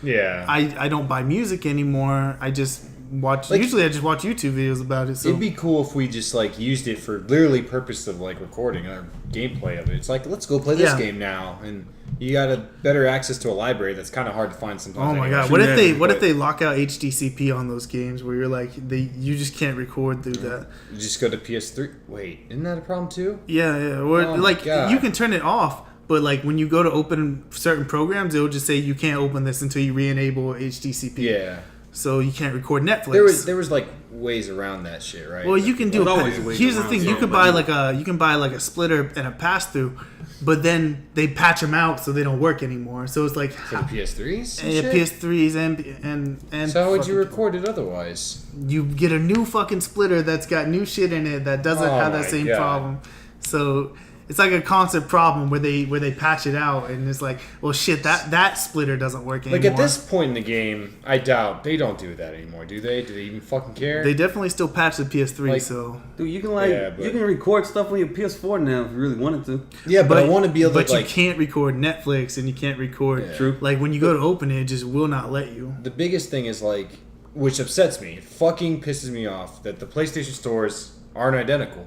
yeah. I don't buy music anymore. I just watch. Like- usually I just watch YouTube videos about it. So It'd be cool if we just like used it for literally purpose of like recording our gameplay of it. It's like, let's go play this Yeah. game now, and you got a better access to a library that's kind of hard to find sometimes. oh my anyway. god, what if they But lock out HDCP on those games where you're like you just can't record through that? you just go to PS3? Wait, isn't that a problem too? Yeah. Or Oh my God. you can turn it off. But like when you go to open certain programs, it'll just say you can't open this until you re-enable HDCP. Yeah. So you can't record Netflix. There was like ways around that shit, right? Well, you can do. There's always ways Here's the around thing: it, you can but buy like a splitter and a pass through, but then they patch them out so they don't work anymore. So it's like for the PS3s. and yeah, shit? PS3s and So how would you fucking- record it otherwise? you get a new fucking splitter that's got new shit in it that doesn't Oh have that my same God. problem. So it's like a constant problem where they patch it out and it's like, well, shit, that splitter doesn't work anymore. Like at this point in the game, I doubt they don't do that anymore, do they? Do they even fucking care? they definitely still patch the PS3. Like- so Dude, you can Yeah, but- you can record stuff on your PS4 now if you really wanted to. yeah, but I want to be able but to you like. can't record Netflix and you can't record. Yeah. True. Like when you go to open it, it just will not let you. The biggest thing is like, which upsets me. It fucking pisses me off that the PlayStation stores aren't identical.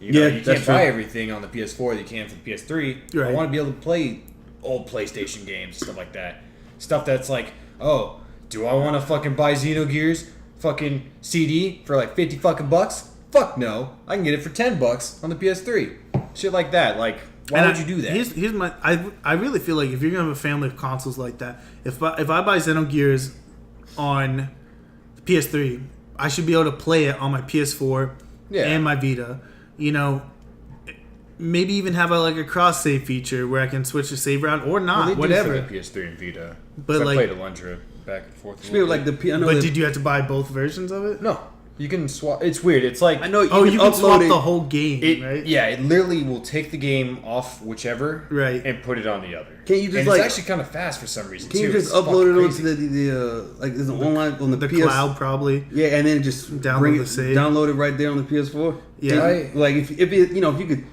You know, Yeah, you that's can't buy true. everything on the PS4 that you can for the PS3. I Right. want to be able to play old PlayStation games, stuff like that. Stuff that's like, oh, do I want to fucking buy Xenogears fucking CD for like 50 fucking bucks? Fuck no. I can get it for $10 on the PS3. Shit like that. Like, why And would you do that? Here's my. I really feel like if you're gonna have a family of consoles like that, if I buy Xenogears on the PS3, I should be able to play it on my PS4 Yeah. and my Vita. Maybe even have a cross save feature where I can switch the save route or Well, not, they do whatever. for the PS3 and Vita. But, 'Cause I like- played Alundra back and forth. a Speaking little of like bit. the I know But that- did you have to buy both versions of it? No, you can swap. It's weird. It's like I know you Oh, can you can upload swap it. the whole game, it. right? Yeah, it literally will take the game off whichever, Right. and put it on the other. Can you just, and like- it's actually kind of fast for some reason Can too. you just It's upload it fucking onto crazy. the like is it online on the The PS? cloud probably. Yeah, and then just Download bring the it, save. download it right there on the PS4. Yeah. like if it, if you could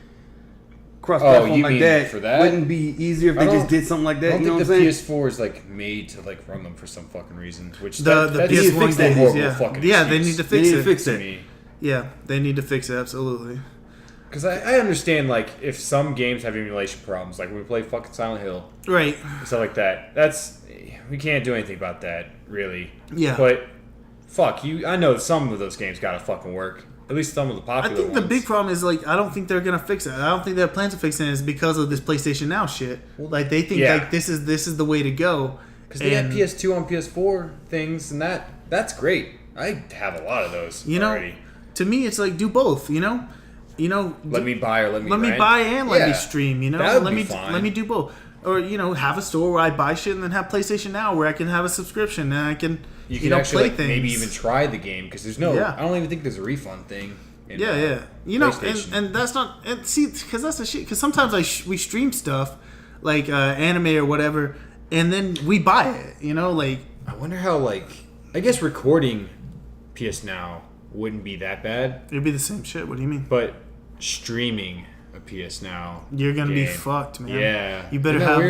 cross Oh, platform you like mean that, for that? wouldn't be easier if I they just don't- did something like I that. don't You know think what the I'm saying? PS4 is like made to like run them for some fucking reason. Which The that's PS1 fix that. games, horrible yeah, fucking yeah, they excuse need to They fix need it. to fix to it. me. Yeah, they need to fix it absolutely. Because I understand like if some games have emulation problems, like when we play fucking Silent Hill Right. and stuff like that. That's we can't do anything about that really. Yeah. But fuck you. I know some of those games gotta fucking work. At least some of the I popular think the ones. big problem is I don't think they're gonna fix it. I don't think their plans to fix it is because of this PlayStation Now shit. Like they think Yeah. this is the way to go. Because they have And, PS2 on PS4 things, and that's great. I have a lot of those You know, already. to me, it's like do both. you know, let me buy or let me let rent. me buy and let me Yeah. stream. You know, That would let be me fine. let me do both. Or you know, have a store where I buy shit and then have PlayStation Now where I can have a subscription and I can You can know actually play like, things. maybe even try the game because there's no. Yeah. I don't even think there's a refund thing. In, Yeah. You know, PlayStation. and that's not and see because that's the shit. Because sometimes we stream stuff like anime or whatever, and then we buy it. You know, like I wonder how I guess recording PS Now wouldn't be that bad, it'd be the same shit. What do you mean? but streaming a PS Now, You're gonna be game, fucked, man. Yeah, You better Isn't that have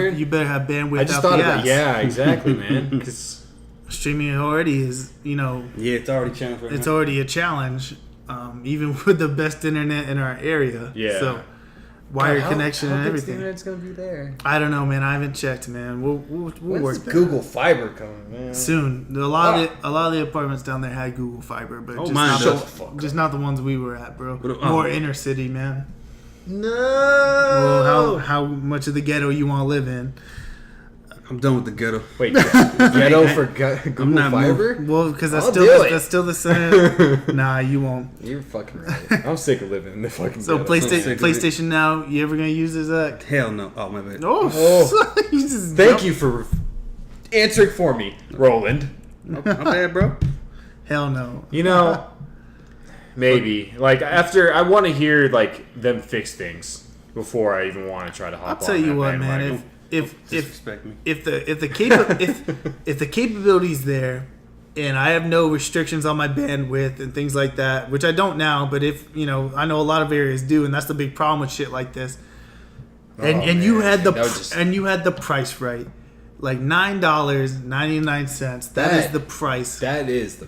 weird? bandwidth. I just out thought the about ass. yeah, exactly, man. Because Streaming already is Yeah, it's already challenged right it's now. already a challenge, even with the best internet in our area. Yeah. So wire connection and everything. It's gonna be there. I don't know, man. I haven't checked, man. We'll work When's that Google Fiber coming, man? soon. A lot of the apartments down there had Google Fiber, but just mine not does. just not the ones we were at, bro. But, More inner city, man. No. Well, how much of the ghetto you want to live in? I'm done with the ghetto. Wait, ghetto for Google not Fiber? Well, because I'll do it. that's still the same. Nah, you won't. You're fucking right. I'm sick of living in the fucking So ghetto. PlayStation Now, you ever gonna use it, Zach? Hell no. Oh, my bad. Oh, you just Thank you for answering for me, Roland. My bad, bro. Hell no. You know, maybe after I want to hear them fix things before I even want to try to hop on. I'll tell you that what, man. bandwagon. If Disrespect me. if the capability's there, and I have no restrictions on my bandwidth and things like that, which I don't now, but if I know a lot of areas do, and that's the big problem with shit like this. And you had you had the price right, like $9.99. That is the price. That is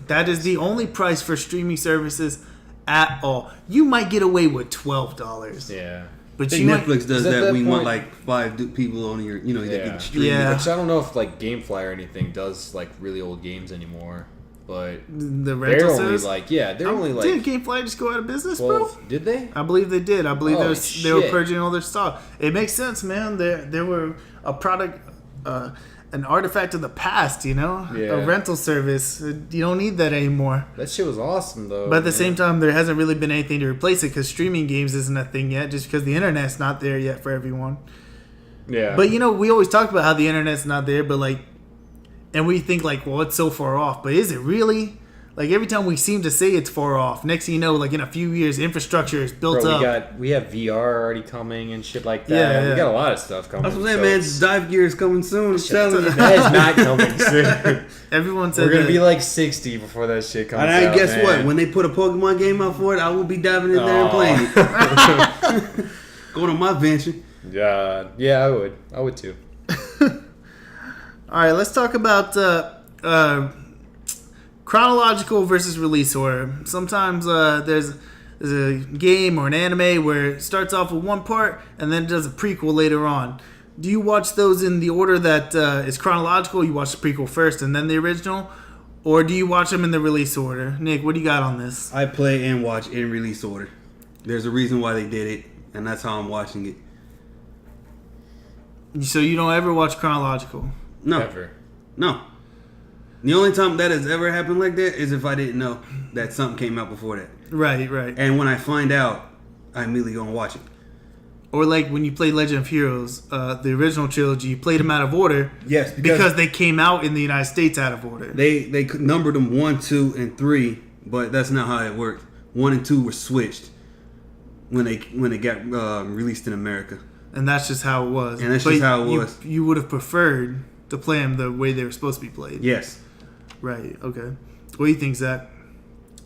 the only price for streaming services at all. You might get away with $12. yeah. But I think you might, Netflix does Is that that that when you want point? like 5 people on your, that Yeah. can stream. Yeah. Which I don't know if GameFly or anything does really old games anymore, but the they're rental only service. they're only Did GameFly just go out of business, bro? 12. Did they? I believe they did. I believe Holy they were shit. purging all their stock. It makes sense, man. They were a product, an artifact of the past. Yeah. A rental service. You don't need that anymore. That shit was awesome though. But at the man. same time, there hasn't really been anything to replace it because streaming games isn't a thing yet. Just because the internet's not there yet for everyone. yeah. But we always talk about how the internet's not there, but and we think well, it's so far off. But is it really? Every time we seem to say it's far off, next thing you know, in a few years, infrastructure is built Bro, up. we have VR already coming and shit like that. Yeah. We got a lot of stuff coming. That's what I'm saying, man. Dive Gear is coming soon. I'm telling you. That is not coming soon. Everyone said We're gonna that- be 60 before that shit comes And out. guess man. what? When they put a Pokemon game out for it, I will be diving in there and playing it. Going on my venture. yeah, I would too. All right, let's talk about chronological versus release order. Sometimes there's a game or an anime where it starts off with one part and then it does a prequel later on. Do you watch those in the order that is chronological? You watch the prequel first and then the original? Or do you watch them in the release order? Nick, what do you got on this? I play and watch in release order. There's a reason why they did it, and that's how I'm watching it. So you don't ever watch chronological? No. Ever. No. The only time that has ever happened like that is if I didn't know that something came out before that. Right. And when I find out, I immediately go and watch it. Or when you play Legend of Heroes, the original trilogy, you played them out of order. Yes, because they came out in the United States out of order. They numbered them 1, 2, and 3, but that's not how it worked. 1 and 2 were switched when they got released in America. And that's just how it was. And that's just how it was. You would have preferred to play them the way they were supposed to be played. Yes. Right. Okay. What do you think, Zach?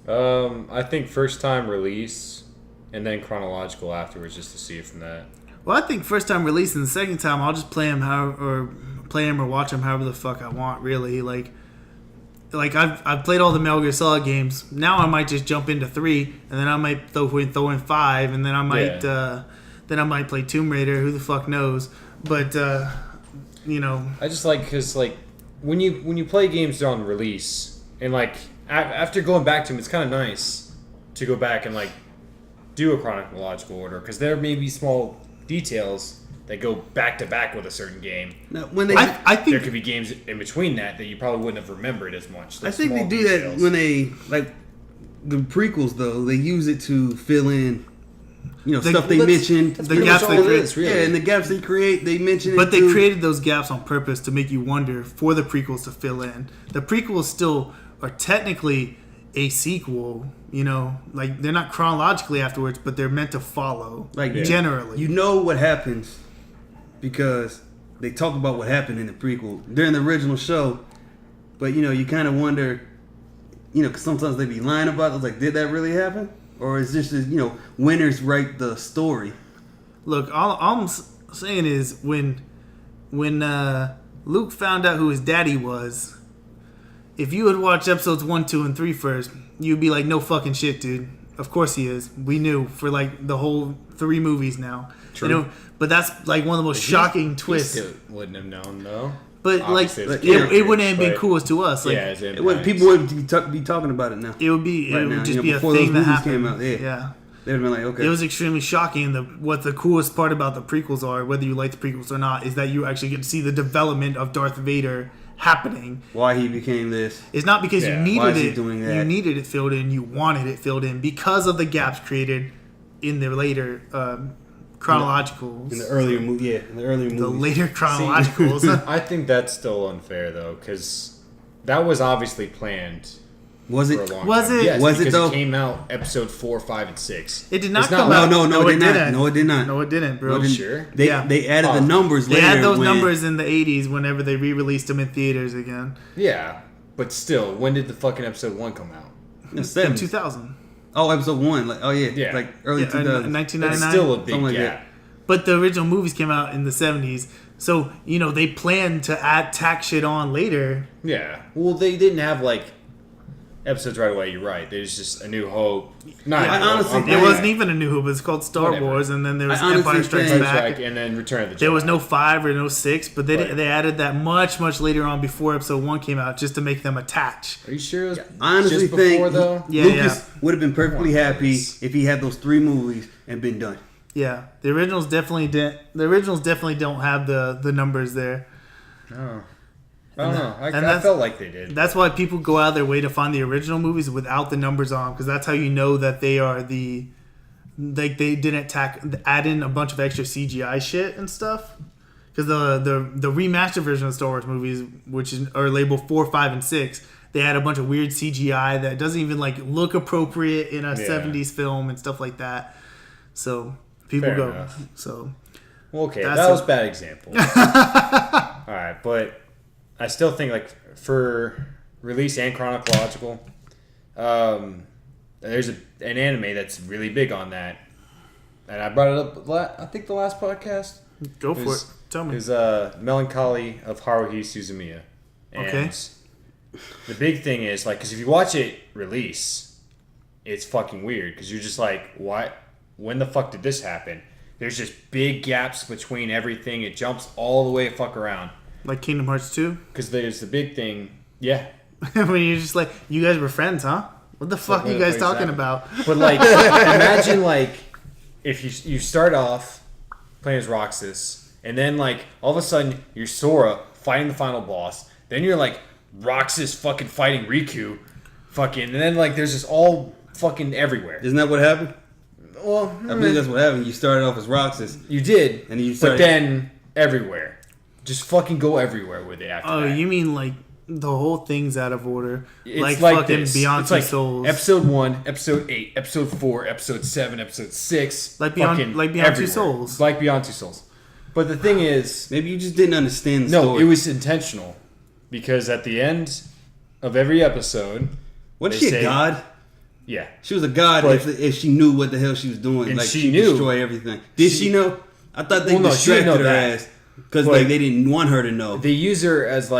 I think first time release and then chronological afterwards, just to see it from that. Well, I think first time release and the second time I'll just play them or watch them however the fuck I want. Really, I've played all the Metal Gear Solid games. Now I might just jump into 3, and then I might throw in 5, and then I might play Tomb Raider. Who the fuck knows? But I just because when you play games on release and after going back to them, it's kind of nice to go back and do a chronological order because there may be small details that go back to back with a certain game. Now, when I think There could be games in between that you probably wouldn't have remembered as much. I think they small do details. that when they the prequels though. They use it to fill in stuff they mentioned. The gaps they create. Yeah, and the gaps they create, they mention it. But they created those gaps on purpose to make you wonder for the prequels to fill in. The prequels still are technically a sequel, like they're not chronologically afterwards, but they're meant to follow, generally. You know what happens because they talk about what happened in the prequel during the original show, but you kind of wonder, because sometimes they be lying about it. Like, did that really happen, or is this just winners write the story? Look, all I'm saying is when Luke found out who his daddy was. If you had watched episodes 1, 2, and 3 first, you'd be like, no fucking shit, dude. Of course he is. We knew for like the whole 3 movies now. True. But that's like one of the most shocking twists. He still wouldn't have known though. But it wouldn't have been cool to us. Like, people wouldn't be talking about it now. It would just be a thing that happened. Came out, yeah. They'd have been like, okay. It was extremely shocking. What the coolest part about the prequels are, whether you like the prequels or not, is that you actually get to see the development of Darth Vader happening. Why he became this. It's not because you needed it. Doing that? You needed it filled in. You wanted it filled in because of the gaps created in the later chronologicals. In the earlier movies. The later chronologicals. I think that's still unfair though, because that was obviously planned. Was it? Was it? Yes, was it though? It came out episode 4, 5, and 6. It did not come out. No, it did not. No, it did not. No, it didn't, bro. Sure. They added the numbers later. They had those numbers in the 80s whenever they re-released them in theaters again. Yeah, but still, when did the fucking episode 1 come out? In 2000. Oh, episode 1. Like early 2000. 1999. It's still a big gap. But the original movies came out in the 70s. So, they planned to tack shit on later. Yeah. Well, they didn't have, episodes right away. You're right. There's just A New Hope. It wasn't even A New Hope. It's called Star Wars, and then there was Empire Strikes Back, and then Return of the Jedi. There was no 5 or no 6, but they added that much later on before Episode 1 came out, just to make them attach. Are you sure? It was I honestly just before, think though? Lucas would have been perfectly happy if he had those 3 movies and been done. Yeah, the originals definitely didn't. The originals definitely don't have the numbers there. No. I don't know. I felt like they did. That's why people go out of their way to find the original movies without the numbers on, because that's how you know that they are they didn't add in a bunch of extra CGI shit and stuff. Because the remastered version of Star Wars movies, which are labeled 4, 5, and 6, they had a bunch of weird CGI that doesn't even look appropriate in a 70s film and stuff like that. So people Fair go. enough. So okay, that was a bad example. All right, but I still think for release and chronological, there's an anime that's really big on that, and I brought it up. I think the last podcast. Go for it. Tell me. Is Melancholy of Haruhi Suzumiya. And okay. The big thing is because if you watch it release, it's fucking weird because you're just like, what? When the fuck did this happen? There's just big gaps between everything. It jumps all the way fuck around. Like Kingdom Hearts 2? Because there's the big thing. Yeah. When you're just like, you guys were friends, huh? What the fuck are you guys talking about? But imagine if you start off playing as Roxas, and then all of a sudden you're Sora fighting the final boss. Then you're Roxas fucking fighting Riku, and then there's just all fucking everywhere. Isn't that what happened? Well, I believe that's what happened. You started off as Roxas. You did, and but then everywhere. Just fucking go everywhere with it after that. Oh, you mean the whole thing's out of order? It's fucking this. Beyond Two Souls. Episode 1, Episode 8, Episode 4, Episode 7, Episode 6. Beyond Two Souls. Like Beyond Two Souls. But the thing is... Maybe you just didn't understand the story. No, it was intentional. Because at the end of every episode... Wasn't she a god? Yeah. She was a god if she knew what the hell she was doing. And she knew. Destroy everything. Did she know? I thought they distracted her ass. Because they didn't want her to know. They use her as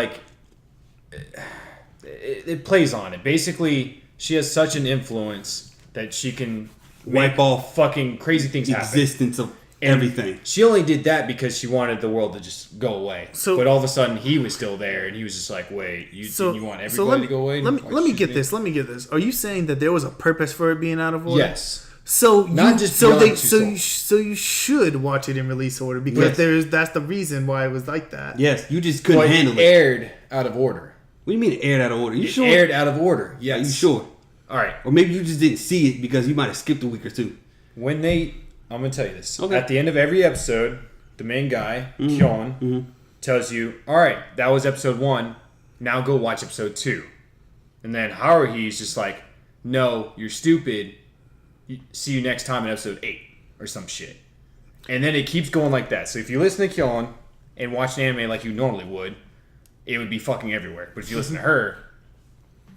it plays on it. Basically, she has such an influence that she can wipe off fucking crazy things happen. Existence of everything. She only did that because she wanted the world to just go away. But all of a sudden, he was still there, and he was just like, "Wait, you want everybody to go away?" Let me get this. Let me get this. Are you saying that there was a purpose for it being out of order? Yes. So you should watch it in release order because that's the reason why it was like that. Yes, you just couldn't handle it. Aired out of order. What do you mean it aired out of order? You sure? Aired out of order. Yes. Are you sure? All right. Or maybe you just didn't see it because you might have skipped a week or two. When they I'm gonna tell you this. Okay. At the end of every episode, the main guy, Kyon, tells you, "All right, that was episode 1. Now go watch episode 2." And then Haruhi's just like, "No, you're stupid. See you next time in episode 8 or some shit." And then it keeps going like that. So if you listen to Kyon and watch an anime like you normally would, it would be fucking everywhere. But if you listen to her,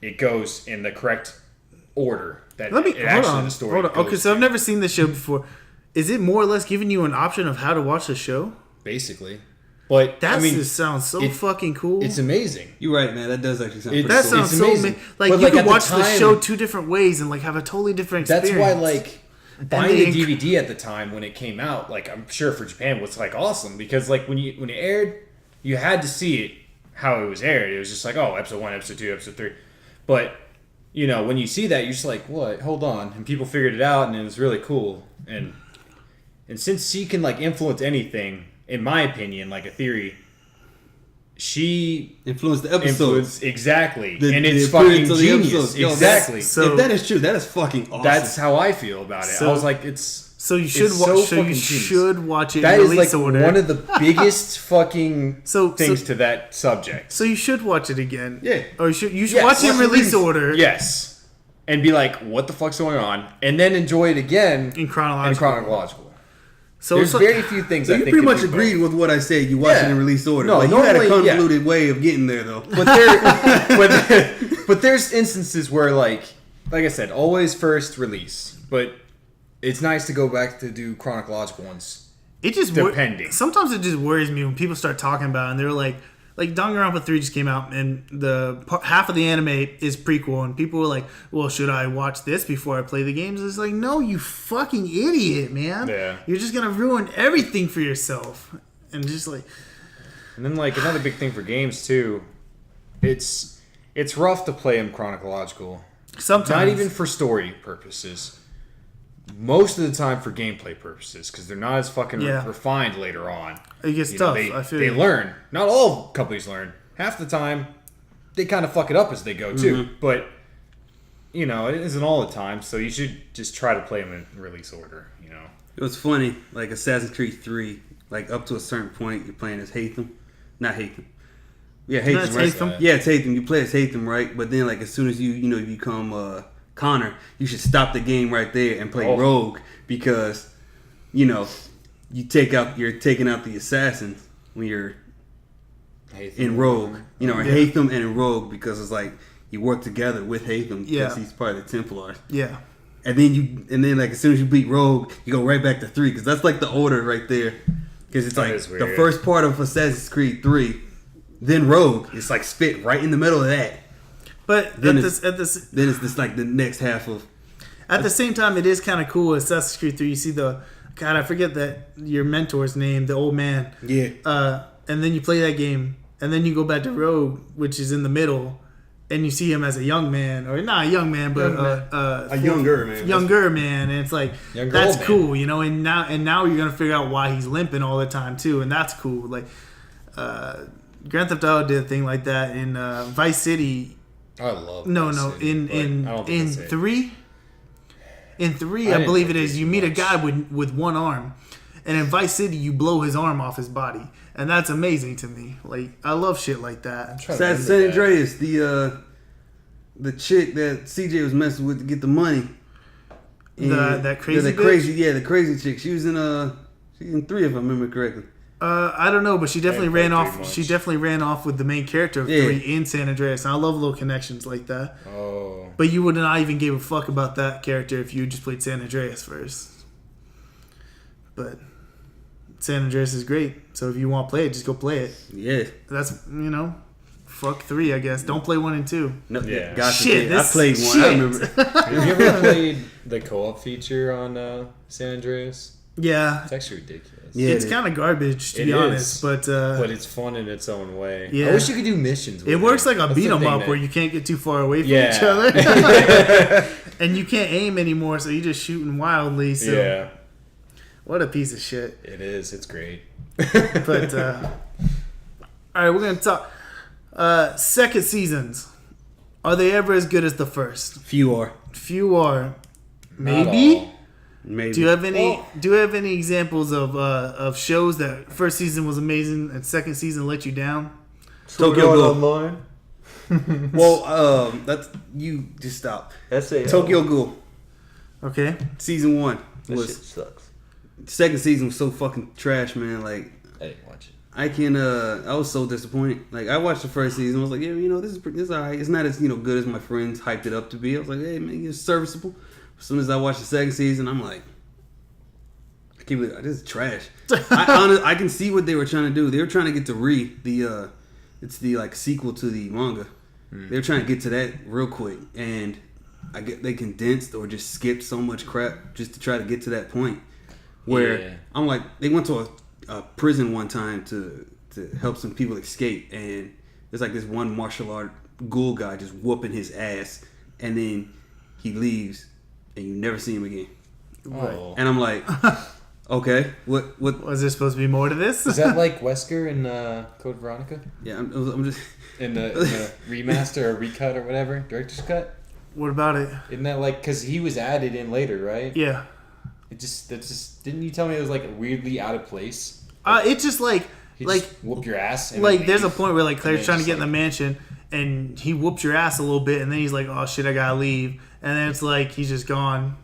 it goes in the correct order that Let me it actually the story. Hold on. Okay, so I've never seen this show before. Is it more or less giving you an option of how to watch the show? Basically. But That I mean, just sounds so fucking cool. it's amazing. You're right, man. That does actually sound pretty That cool. sounds It's so amazing. like But, you like, could at the watch the time- show 2 different ways and like have a totally different experience. That's why, like, buying they the DVD at the time when it came out, like, I'm sure for Japan was like awesome because, like, when it aired, you had to see it how it was aired. It was just like, oh, episode 1, episode 2, episode 3. But you know, when you see that, you're just like, what? Hold on. And people figured it out, and it was really cool. And since she can like influence anything, in my opinion, like a theory, she influenced the episode. Exactly. The And it's appearance fucking of the genius. episode. Yo, Exactly. So- if that is true, that is fucking awesome. That's how I feel about it. So- I was like, it's So you should it's watch. so So, fucking you genius. should watch it That in is release like order. one of the biggest fucking So- things so- to that subject. So you should watch it again. Yeah. Or you should Yes. watch it in Watch the release release. order. Yes. And be like, what the fuck's going on? And then enjoy it again In chronological. So There's it's like- very few things So I you think pretty could much be agreed both. with what I said. You watch Yeah. it in release order. No, Like, you had a normally, yeah. convoluted way of getting there, though. But there's instances where, like I said, always first release. But it's nice to go back to do chronological ones. It just Depending. Sometimes it just worries me when people start talking about it and they're like Danganronpa 3 just came out and half of the anime is prequel and people were like, well, should I watch this before I play the games? It's like, no, you fucking idiot, man. Yeah. You're just gonna ruin everything for yourself. And just like, And then, like, another big thing for games, too, it's rough to play them chronological. sometimes Not even for story purposes. Most of the time for gameplay purposes, because they're not as fucking Yeah. refined later on. it gets You know, tough. I feel they you. learn. Not all companies learn. Half the time, they kind of fuck it up as they go too. But you know, it isn't all the time. So you should just try to play them in release order. You know. It was funny, like Assassin's Creed 3, like up to a certain point, you're playing as Hatham. Not Hatham. Yeah, Hatham, it's right? Hatham. Yeah, it's Hatham. You play as Hatham, right? But then, like, as soon as you become Connor, you should stop the game right there and play Rogue because, you know, you're taking out the assassin when you're in Rogue. You know, or Yeah. Hatham and in Rogue because it's like you work together with Hatham because Yeah. he's part of the Templars. Yeah. And then like as soon as you beat Rogue, you go right back to 3 because that's like the order right there. Because it's That like is the weird. first part of Assassin's Creed 3, then Rogue. It's like spit right in the middle of that. But Then at it's- this Then it's just like the next half of. At the same time, it is kind of cool. Assassin's Creed 3, you see God, I forget that your mentor's name, the old man. Yeah. And then you play that game, and then you go back to Rogue, which is in the middle, and you see him as a young man, or not a young man, but A younger man. younger man, and it's like Younger that's old man. cool, you know. And now you're gonna figure out why he's limping all the time too, and that's cool. Like Grand Theft Auto did a thing like that in Vice City. I love No, Vice City, in but I don't think in that's it. 3. In 3, I I didn't believe like it it is. too You meet a much. guy with one arm, and in Vice City, you blow his arm off his body, and that's amazing to me. Like I love shit like that. Trying to remember San that. Andreas, the chick that CJ was messing with to get the money. That crazy the bitch? crazy, the crazy chick. She was in 3 if I remember correctly. I don't know, but she definitely didn't ran play off. too much. She definitely ran off with the main character of Yeah. 3 in San Andreas. And I love little connections like that. Oh, But you would not even give a fuck about that character if you just played San Andreas first. But San Andreas is great, so if you want to play it, just go play it. Yeah. That's fuck 3, I guess. Don't play 1 and 2. No, Yeah. Gotcha. Shit, I this played one. shit. I remember. have you ever played the co-op feature on San Andreas? Yeah, It's actually ridiculous. Yeah, it's it is. kind of garbage to It be is. honest, but But it's fun in its own way. Yeah. I wish you could do missions. With it works like a That's the beat 'em thing up that- where you can't get too far away from Yeah. each other, and you can't aim anymore, so you're just shooting wildly. So Yeah, what a piece of shit. it is. It's great. But all right, we're gonna talk second seasons. Are they ever as good as the first? Few are. Few are, Not maybe. all. Maybe. Do you have any examples of shows that first season was amazing and second season let you down? Tokyo Ghoul. Online. Well, that's you. Just stop. Tokyo Ghoul. Okay. Season 1 That was shit sucks. second season was so fucking trash, man. Like I didn't watch it. I was so disappointed. Like I watched the first season, I was like, yeah, this is alright. It's not as good as my friends hyped it up to be. I was like, hey man, it's serviceable. As soon as I watched the second season, I'm like, I can't believe this is trash. I can see what they were trying to do. They were trying to get to it's the like sequel to the manga. They were trying to get to that real quick, and I get they condensed or just skipped so much crap just to try to get to that point. Where I'm like, they went to a prison one time to help some people escape, and there's like this one martial art ghoul guy just whooping his ass, and then he leaves, and you never see him again. Oh. And I'm like, okay, what? Was there supposed to be more to this? Is that like Wesker in Code Veronica? Yeah, I'm just. In the remaster or recut or whatever? Director's cut? What about it? Isn't that like, because he was added in later, right? Yeah. That's just, didn't you tell me it was like weirdly out of place? It's just like Just whoop your ass. And like leave, there's a point where like Claire's then trying to just, get in the mansion and he whoops your ass a little bit and then he's like, oh shit, I gotta leave, and then it's like he's just gone.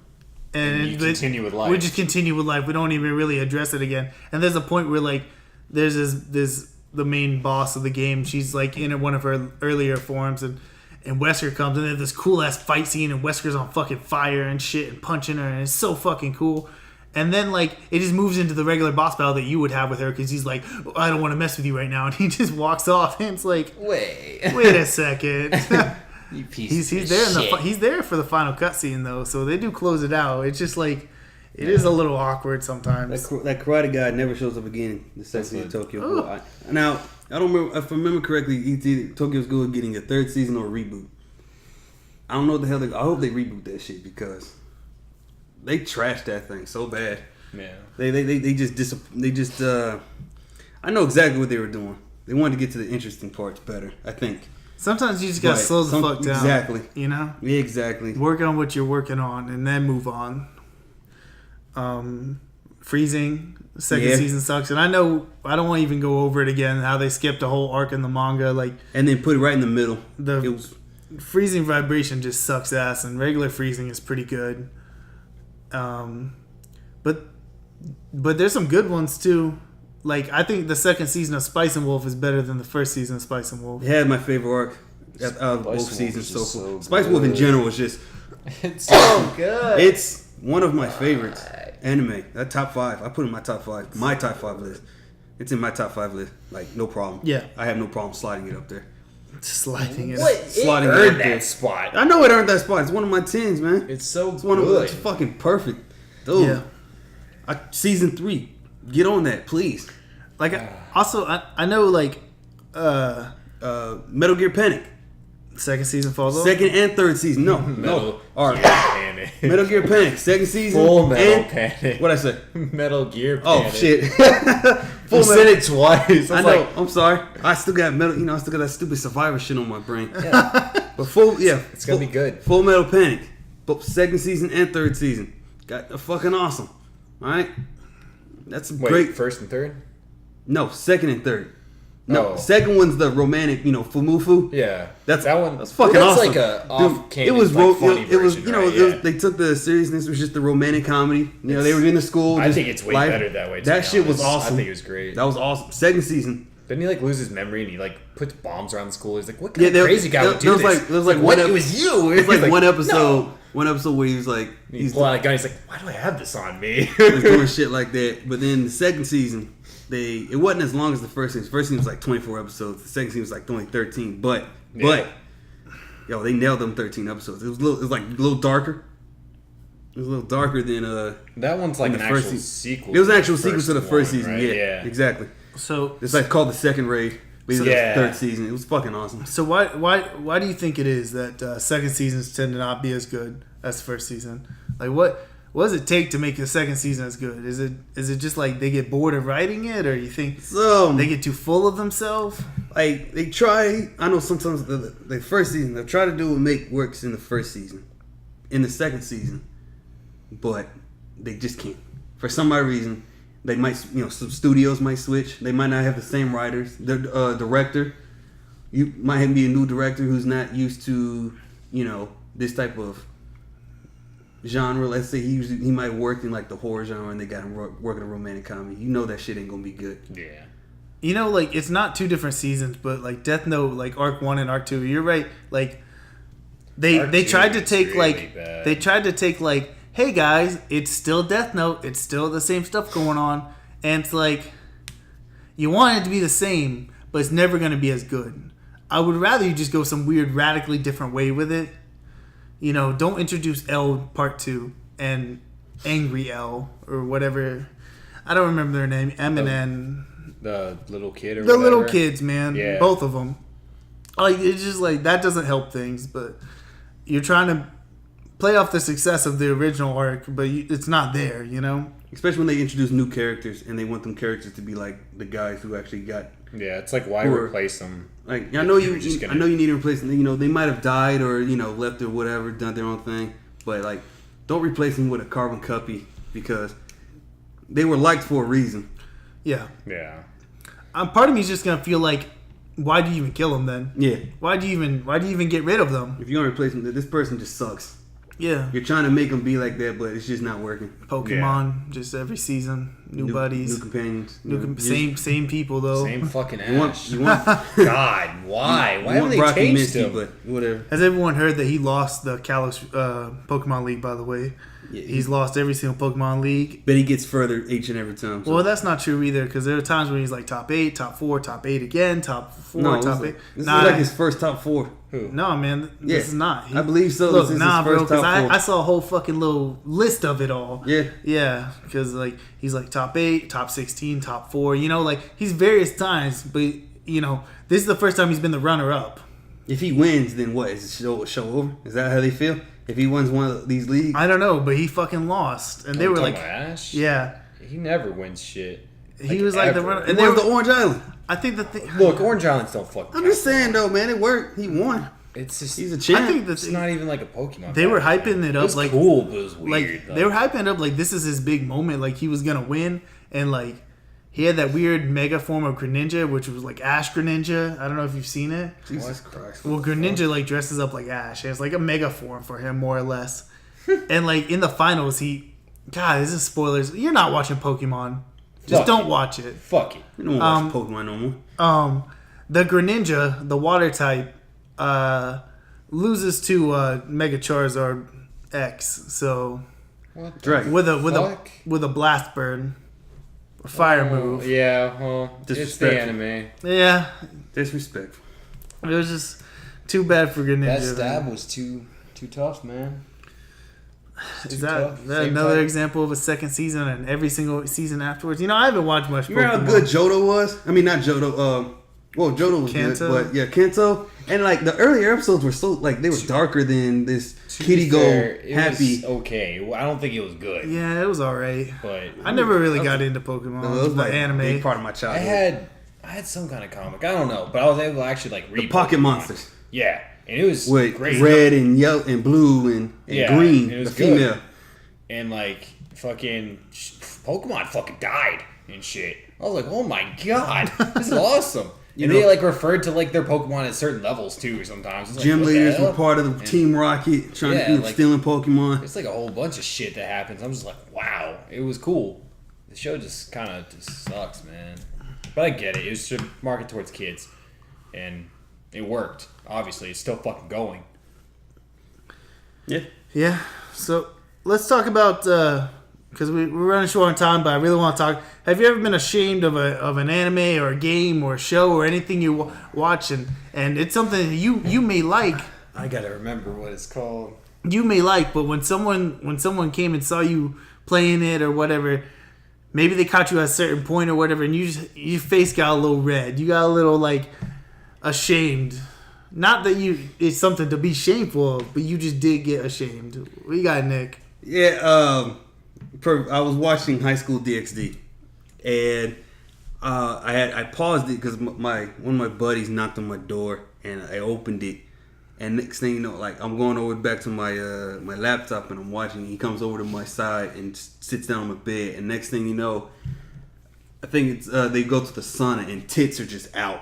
And you continue with life. We just continue with life. We don't even really address it again. And there's a point where like there's this the main boss of the game. She's like in one of her earlier forms, and Wesker comes and they have this cool ass fight scene, and Wesker's on fucking fire and shit and punching her, and it's so fucking cool. And then like it just moves into the regular boss battle that you would have with her because he's like, I don't want to mess with you right now, and he just walks off, and it's like, wait a second. You piece he's of there shit. he's there for the final cutscene though, so they do close it out. It's just like it is a little awkward sometimes. That karate guy never shows up again in the second season of Tokyo Ghoul. Now, I don't remember, if I remember correctly, Tokyo's Ghoul getting a third season or a reboot. I don't know what the hell I hope they reboot that shit because they trashed that thing so bad. Yeah. They just I know exactly what they were doing. They wanted to get to the interesting parts better, I think. Sometimes you just gotta slow the fuck down. Exactly. You know? Yeah, exactly. Work on what you're working on and then move on. Freezing, second season sucks. And I know I don't want to even go over it again, how they skipped a whole arc in the manga. Like, and then put it right in the middle. Freezing Vibration just sucks ass, and regular Freezing is pretty good. But there's some good ones too. Like, I think the second season of Spice and Wolf is better than the first season of Spice and Wolf. It had my favorite arc out of both seasons so far. so Spice Wolf in general was just It's so good. It's one of my favorites. Anime. That top 5. I put it in my top 5. My top 5 list. It's in my top 5 list. Like, no problem. Yeah. I have no problem sliding it up there. Sliding it. What? Sliding It it earned up there. that spot. I know it earned that spot. It's one of my 10s, man. It's so It's one of good. it's fucking perfect. Dude. Yeah. Season 3. Get on that, please. Like, also, I know, like, Metal Gear Panic. second season falls off. Second and third season. No. Metal All right. Gear Panic. Metal Gear Panic. Second season. Full Metal and, Panic. What'd I say? Metal Gear Oh, Panic. shit. You said it twice. I know. I'm sorry. I still got I still got that stupid Survivor shit on my brain. Yeah. But It's gonna be good. Full Metal Panic. Both second season and third season. Got fucking awesome. All right. That's Wait, great. first and third? No, second and third. No, Oh. second one's the romantic, Fumufu. Yeah. That's that one. That's fucking that's awesome. like a Dude, off-canon, it was funny it was version, right? right? it was, Yeah. they took the seriousness. It was just the romantic comedy. They were in the school. I just think it's way life. better that way. to That be shit was honest. awesome. I think it was great. That was awesome. Second season. Didn't he like lose his memory and he like puts bombs around the school? He's like, what Yeah, kind of crazy guy would do this? There was like what? one It was you. It was like He's one episode. no. One episode where he was like He's pulling out a gun. He's like, why do I have this on me? he was doing shit like that. But then the second season, it wasn't as long as the first season. The first season was like 24 episodes. The second season was like only 13. But yo, they nailed them 13 episodes. It was like a little darker. It was a little darker than That one's like the an first actual season. sequel. It was an to actual sequel to the first one, season. right? Yeah, exactly. So It's like called the second raid. But the third season. It was fucking awesome. So why do you think it is that second seasons tend to not be as good as the first season? Like what does it take to make the second season as good? Is it just like they get bored of writing it, or you think they get too full of themselves? Like they try. I know sometimes the first season they'll try to do what works in the first season, in the second season, but they just can't. For some odd reason, they might, some studios might switch. They might not have the same writers. The director, you might be a new director who's not used to, this type of genre. Let's say he might work in like the horror genre, and they got him working a romantic comedy. You know that shit ain't gonna be good. Yeah. Like it's not two different seasons, but like Death Note, like Arc 1 and Arc 2. You're right. Like they tried to take really bad. they tried to take like, hey guys, it's still Death Note. It's still the same stuff going on, and it's like you want it to be the same, but it's never gonna be as good. I would rather you just go some weird, radically different way with it. Don't introduce L Part 2 and Angry L or whatever. I don't remember their name. M and N. The little kid or The whatever. little kids, man. Yeah. Both of them. Like, it's just like, that doesn't help things, but you're trying to play off the success of the original arc, but it's not there, Especially when they introduce new characters and they want them characters to be like the guys who actually got. Yeah, it's like, why Or- replace them? Like, I know you gonna- need to replace them. They might have died or left or whatever, done their own thing, but like, don't replace them with a carbon copy because they were liked for a reason. Yeah. Yeah. Part of me is just going to feel like, why do you even kill them then? Yeah, Why do you even get rid of them? if you're gonna replace them, this person just sucks. Yeah. You're trying to make them be like that, but it's just not working. Pokemon, just every season, new buddies, new companions, same people though. Same fucking You want, Ash. you want, God, why? Why haven't they Brock and changed Misty, him? but whatever. Has everyone heard that he lost the Kalos Pokemon League? By the way, Yeah, he's lost every single Pokemon League. But he gets further each and every time. So. Well, that's not true either, because there are times when he's like top 8, top 4, top 8 again, top 4, no, top this 8. is like his first top 4. Who? No, man, Yeah, this is not. I believe so. Look, This is nah, his bro, first because top 4. I saw a whole fucking little list of it all. Yeah. Yeah, because like he's like top 8, top 16, top 4. Like he's various times, but this is the first time he's been the runner-up. If he wins, then what? Is the show over? Is that how they feel? If he wins one of these leagues? I don't know, but he fucking lost, and they were like, Ash? yeah, He never wins shit. he was like the ever. runner. He And won they the were, Orange Island. I think the thing. Look, Orange Islands don't fucking I'm count. just saying, though, man. It worked. He won. It's just... He's a I champ. think the It's thing, not even like a Pokemon. they were fight. hyping it It up was like cool, but it was weird. like though. they were hyping it up like this is his big moment, like he was gonna win, and like he had that weird mega form of Greninja, which was like Ash Greninja. I don't know if you've seen it. Jesus Christ. Well, Greninja like dresses up like Ash, and it's like a mega form for him more or less. And like in the finals, God, this is spoilers. You're not watching Pokemon. Just Fuck don't it. watch it. Fuck it. We don't watch Pokemon no more. The Greninja, the water type, loses to Mega Charizard X. So What the Dragon. with fuck? a blast burn, a fire move. Yeah, well, it's the Disrespectful. anime. Yeah, Disrespectful. it was just too bad for Greninja. That stab man. was too tough, man. Is too that, tough. is that Same another fight. example of a second season and every single season afterwards? I haven't watched much You remember Pokemon. how good Johto was? I mean, not Johto. Well, Johto was Kanto? good, but yeah, Kanto. And like the earlier episodes were so like they were darker than this To Kitty be Go fair, it happy. was okay. Well, I don't think it was good, Yeah, it was alright. but I never really got into Pokemon. It was the like a anime. big part of my I childhood. had some kind of comic. I don't know, but I was able to actually like read The Pocket Pokemon. Monsters Yeah, and it was with great. red and yellow and blue and Yeah, green. it was The female. good. And like fucking Pokemon fucking died and shit. I was like, oh my god, this is awesome. You And know- they like referred to like their Pokemon at certain levels too. Sometimes it's like, Gym what the leaders hell? were part of the And Team Rocket, trying Yeah, to like- stealing Pokemon. It's like a whole bunch of shit that happens. I'm just like, wow, it was cool. The show just kind of just sucks, man. But I get it. It was to market towards kids, and it worked. Obviously, it's still fucking going. Yeah. Yeah. So let's talk about because we're running short on time, but I really want to talk. Have you ever been ashamed of an anime or a game or a show or anything you watch and it's something that you may like, I gotta remember what it's called. but when someone came and saw you playing it or whatever, maybe they caught you at a certain point or whatever, and your face got a little red. You got a little like ashamed. Not that it's something to be shameful of, but you just did get ashamed. What you got, Nick? Yeah, I was watching High School DxD, and I paused it because one of my buddies knocked on my door, and I opened it, And next thing you know, like I'm going over back to my my laptop and I'm watching. He comes over to my side and sits down on my bed. And next thing you know, I think it's they go to the sauna and tits are just out.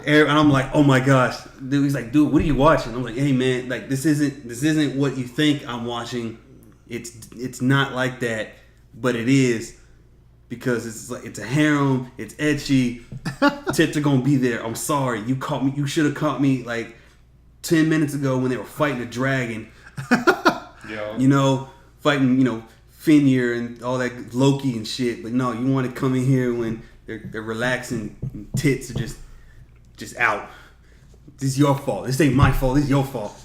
And I'm like, oh my gosh, dude. He's like, dude, what are you watching? I'm like, hey man, like this isn't what you think I'm watching. It's not like that, but it is because it's a harem. It's ecchi. Tits are gonna be there. I'm sorry, you caught me. You should have caught me like 10 minutes ago when they were fighting a dragon. Yo. You know, fighting Fenrir and all that Loki and shit. But no, you want to come in here when they're relaxing. And tits are just out. This is your fault. This ain't my fault. This is your fault.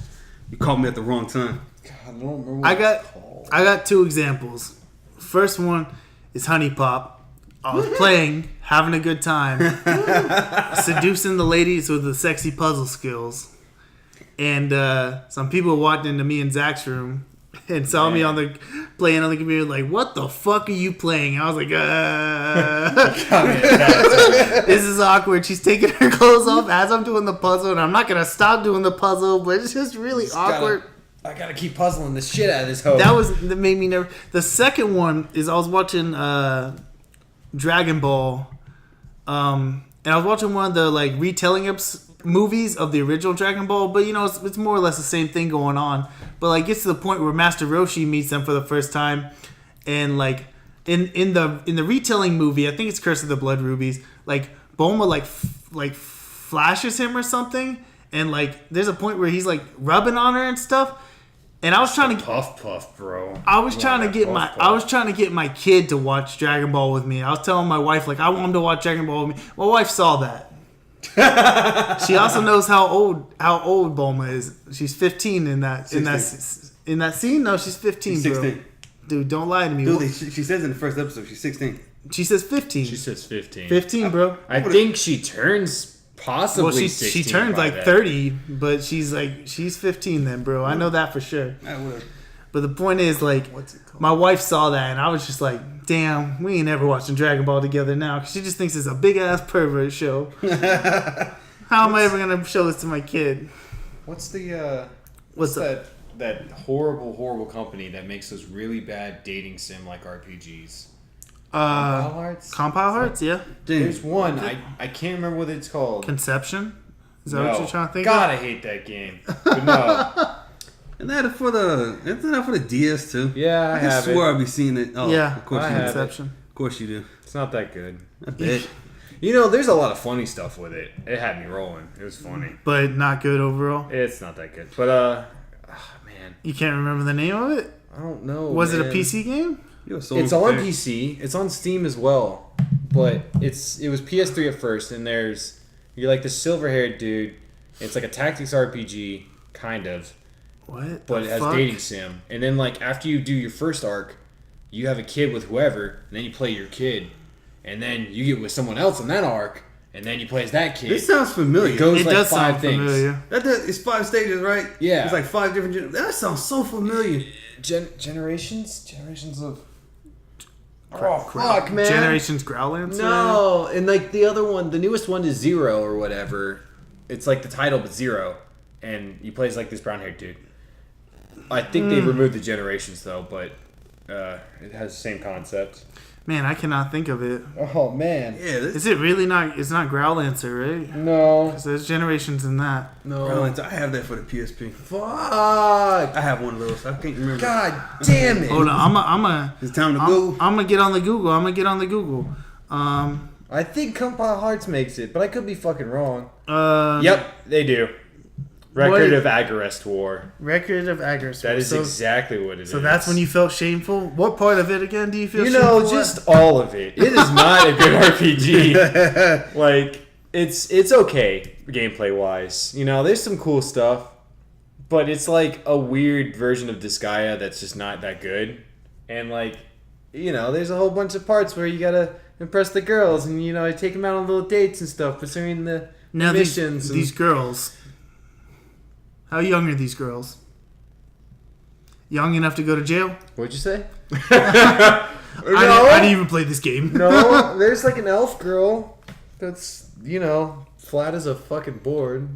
You caught me at the wrong time. God, I don't remember what it's called. I got 2 examples. First one is Honey Pop. I was playing, having a good time, seducing the ladies with the sexy puzzle skills. And some people walked into me and Zach's room and saw me playing on the computer like, what the fuck are you playing? I was like, this is awkward. She's taking her clothes off as I'm doing the puzzle, and I'm not going to stop doing the puzzle, but it's just really awkward. I gotta keep puzzling the shit out of this hoe. That made me nervous. The second one is I was watching Dragon Ball, and I was watching one of the like retelling movies of the original Dragon Ball, but it's more or less the same thing going on. But like gets to the point where Master Roshi meets them for the first time, and like in the retelling movie, I think it's Curse of the Blood Rubies. Like Bulma like flashes him or something, and like there's a point where he's like rubbing on her and stuff. And I was trying to puff, bro. I was trying to get my kid to watch Dragon Ball with me. I was telling my wife like I want him to watch Dragon Ball with me. My wife saw that. She also knows how old Bulma is. She's 15 in that scene. No, she's 15. She's 16. Bro. Dude, don't lie to me. Dude, she says in the first episode she's 16. She says 15. She says 15. 15, bro. I think she turns possibly. Well, she 16 turns by like that. 30, but she's 15 then, bro. I know that for sure. I would. But the point is, like, my wife saw that, and I was just like, damn, we ain't ever watching Dragon Ball together now. Cause she just thinks it's a big-ass pervert show. How am I ever going to show this to my kid? What's the What's that horrible company that makes those really bad dating sim like RPGs? Compile Hearts? Compile Hearts, yeah. There's one. I can't remember what it's called. Conception? Is that what you're trying to think God, of? I hate that game. But no. Isn't that for the DS too? Yeah, I have swear it. I've been seeing it. Oh, Yeah, of course I you have do. Conception. Of course you do. It's not that good. I bet. There's a lot of funny stuff with it. It had me rolling. It was funny. But not good overall. It's not that good. But man, You can't remember the name of it? I don't know. Was it a man. PC game? It's on PC. It's on Steam as well. But it was PS3 at first, and you're like the silver-haired dude. It's like a tactics RPG, kind of. What? But it has dating sim. And then like after you do your first arc, you have a kid with whoever, and then you play your kid. And then you get with someone else in that arc, and then you play as that kid. This sounds familiar. It goes It like does 5 sound things. familiar. It's 5 stages, right? Yeah. It's like 5 different. That sounds so familiar. Generations of. Oh fuck, man! Generations Growlance? No, and like the other one, the newest one is Zero or whatever. It's like the title, but Zero, and you play as like this brown-haired dude. I think they removed the generations though, but it has the same concept. Man, I cannot think of it. Oh man! Yeah. Is it really not? It's not Growlancer, right? No. Because there's generations in that. I have that for the PSP. Fuck! I have one of those. I can't remember. God damn it! Hold on, I'm It's time to go. gonna get on the Google. I think Compile Hearts makes it, but I could be fucking wrong. Yep, they do. Record of Agarest War. Record of Agarest. That is exactly what it is. So that's when you felt shameful. What part of it again do you feel? shameful at? Just all of it. It is not a good RPG. Like it's okay gameplay wise. There's some cool stuff, but it's like a weird version of Disgaea that's just not that good. And like, there's a whole bunch of parts where you gotta impress the girls, and take them out on little dates and stuff. But during the Now missions, these girls. How young are these girls? Young enough to go to jail? what'd you say? I didn't even play this game. No, there's like an elf girl that's, flat as a fucking board.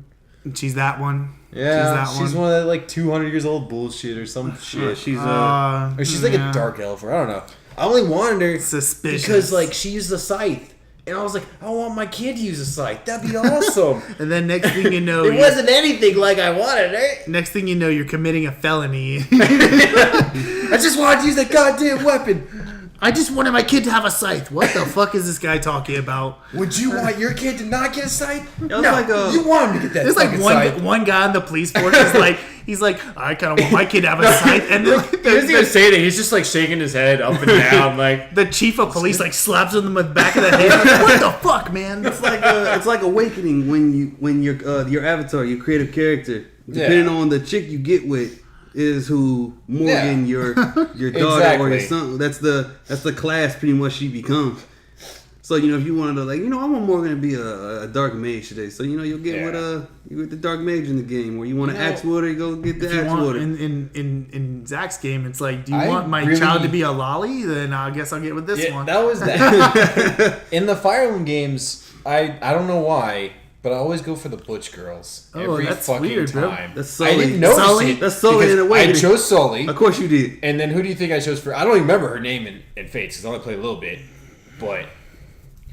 She's that one. Yeah, she's she's that one. one of that like 200 years old bullshit or some shit. She's Or she's like a dark elf, or I don't know. I only wanted her Suspicious. because like she used a scythe, and I was like, I want my kid to use a scythe. That'd be awesome. And then next thing you know, It wasn't anything like I wanted it. next thing you know, you're committing a felony. I just wanted to use that goddamn weapon. I just wanted my kid to have a scythe. What the fuck is this guy talking about? Would you want your kid to not get a scythe? No, like you want him to get that There's like fucking scythe. one guy on the police force is like, he's like, I kind of want my kid to have a scythe, and then He doesn't even say that. He's just like shaking his head up and down, like. the chief of police like slaps him in the back of the head. Like, what the fuck, man? it's like Awakening when your avatar, your creative character, depending on the chick you get with, is who Morgan, your daughter or your son. That's the class pretty much she becomes. So if you wanted to I want Morgan to be a dark mage today. So you'll get with the dark mage in the game, or you want an axe water, you go get the axe water. In Zach's game, it's like, do you I want my really- child to be a lolly? Then I guess I'll get with this one. That was that. In the Fire Emblem games, I don't know why, but I always go for the butch girls every that's fucking weird, bro. time. That's Sully. I didn't notice Sully? it. That's Sully because in Awakening. I chose Sully. Of course you did. And then who do you think I chose for? I don't even remember her name in Fates because I only played a little bit. But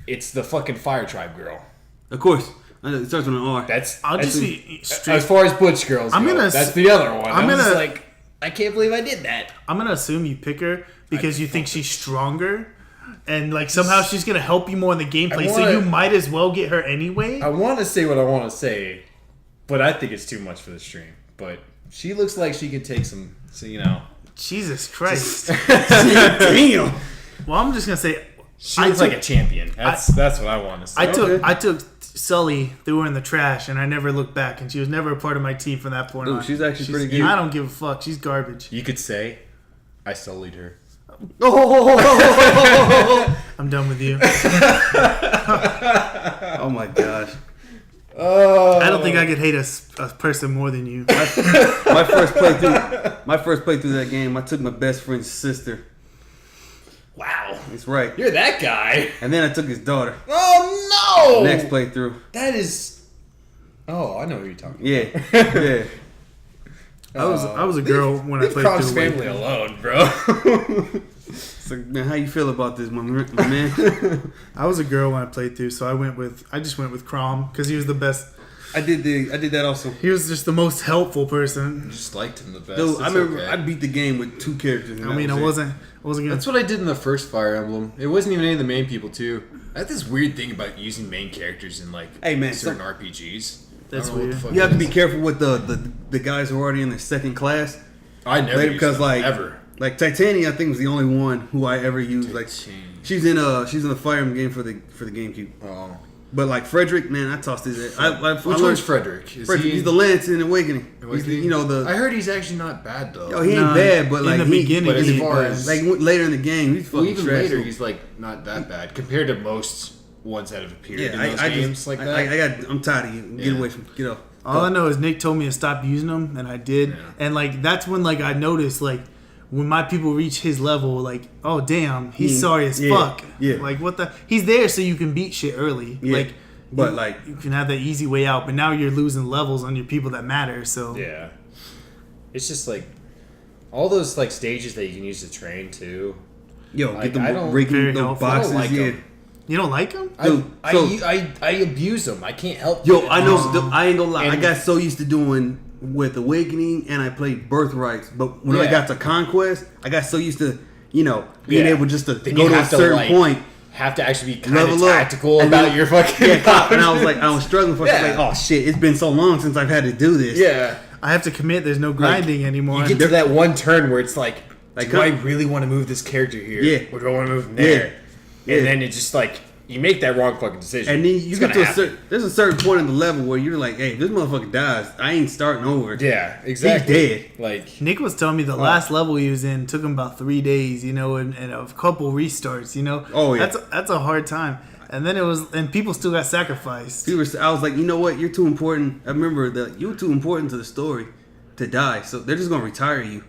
it's the fucking Fire Tribe girl. Of course. I know, it starts with an R. I'll that's just be straight. as far as butch girls I'm go. gonna That's the other one. I'm I was gonna- like, I can't believe I did that. I'm gonna assume you pick her because you think she's stronger, and like somehow she's gonna help you more in the gameplay. So you might as well get her anyway. I want to say what I want to say, but I think it's too much for the stream. But she looks like she could take some, Jesus Christ. Damn. Well, I'm just gonna say She looks like a champion. That's what I want to say. I took Sully, threw her in the trash, and I never looked back. And she was never a part of my team from that point Dude, on. she's actually pretty good. I don't give a fuck. She's garbage. You could say, I sullied her. I'm done with you. Oh my gosh. I don't think I could hate a person more than you. My first playthrough of that game, I took my best friend's sister. Wow. That's right. You're that guy. And then I took his daughter. Oh, no. Next playthrough. That is... Oh, I know what you're talking Yeah. Yeah. I was a girl when I Leave played Crofts through family Awakening. alone, bro. So, man, how you feel about this, my man? I was a girl when I played through, so I just went with Crom because he was the best. I did that also. He was just the most helpful person. Just liked him the best. Dude, I remember I beat the game with 2 characters. And I mean, I wasn't gonna. That's what I did in the first Fire Emblem. It wasn't even any of the main people, too. I had this weird thing about using main characters in, like, Hey, man, certain RPGs. That's I don't know what weird. the fuck You have it to be is. careful with the guys who are already in their second class. I never used Because them, like ever. like Titania, I think was the only one who I ever used. Like Titania. she's in the Fire Emblem game for the GameCube. Oh. But like Frederick, man, I tossed his. Which one's Frederick? Is Frederick, he's the Lance in Awakening. Was He's the, I heard he's actually not bad, though. Yo, he ain't Nah, bad, but like in the he, beginning, but as he far was- as- like later in the game, he's fucking Well, even trash. later, he's like not that bad compared to most ones that have appeared in yeah, those I games just like I, that. I'm tired of you. Get Yeah. away from get off. All I know is Nick told me to stop using them, and I did. Yeah. And like that's when like I noticed like when my people reach his level, like oh damn, he's sorry as Yeah. fuck. Yeah. Like what the? He's there so you can beat shit early. Yeah. Like But you, like you can have that easy way out. But now you're losing levels on your people that matter. So Yeah, it's just like all those like stages that you can use to train too. yo, Like, get I the don't- breaking very the helpful. boxes. I don't like yeah. them. you don't like him? Dude, I abuse them. I can't help. Yo, it. I know. I ain't gonna lie. I And- got so used to doing with Awakening, and I played Birthrights. But when I Yeah. got to Conquest, I got so used to being Yeah. able just to Then go you to a have to, certain like, point, have to actually be kind of level up, tactical and about then- your fucking. yeah. And I was struggling for Yeah. like, oh shit, it's been so long since I've had to do this. yeah. I have to commit. There's no grinding anymore. You get to that one turn where it's like, Like, do I really want to move this character here? Yeah. Or do I want to move him there? Yeah. And then it's just like you make that wrong fucking decision. And then you It's get gonna to a happen. certain. There's a certain point in the level where you're like, hey, if this motherfucker dies, I ain't starting over. Yeah, exactly. He's dead. Like Nick was telling me the last level he was in took him about 3 days, and a couple restarts, Oh, yeah. That's a hard time. And then and people still got sacrificed. I was like, you know what? You're too important. I remember that you were too important to the story to die. So they're just gonna retire you.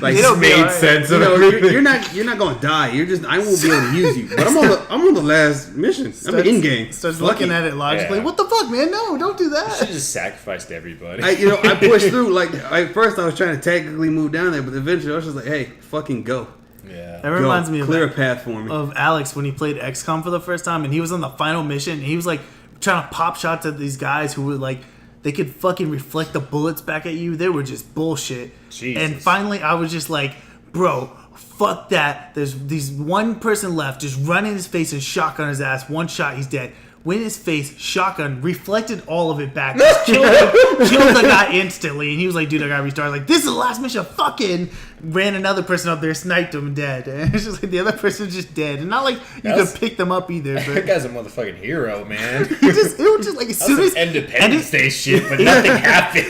Like It'll be made alright. sense you of know, everything. you're not gonna die. You're just I won't be able to use you. But I'm on the last mission. I'm in game. Starts looking at it logically. Yeah. What the fuck, man? No, don't do You should that. just sacrificed everybody. I pushed through. Like at first, I was trying to tactically move down there, but eventually, I was just like, "Hey, fucking go! yeah. That reminds me Clear a path for me." of Alex when he played XCOM for the first time, and he was on the final mission, and he was like trying to pop shots at these guys who were like, they could fucking reflect the bullets back at you. They were just bullshit. Jesus. And finally, I was just like, bro, fuck that. There's one person left. Just run in his face and shotgun his ass. One shot, he's dead. Went in his face, shotgun, reflected all of it back. Just killed the guy instantly. And he was like, dude, I gotta restart. Like, this is the last mission. Fucking ran another person up there, sniped him, dead. And it's just like the other person's just dead. And not like you That's- could pick them up either. That But guy's a motherfucking hero, man. it was just like as soon as Independence Day shit, but nothing happened.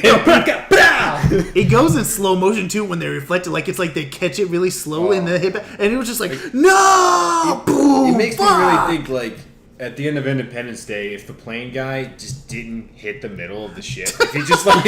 it goes in slow motion too when they reflect it, like it's like they catch it really slowly and then hit back, and it was just like no, boom. It makes fuck. me really think, like, at the end of Independence Day, if the plane guy just didn't hit the middle of the ship, if he just like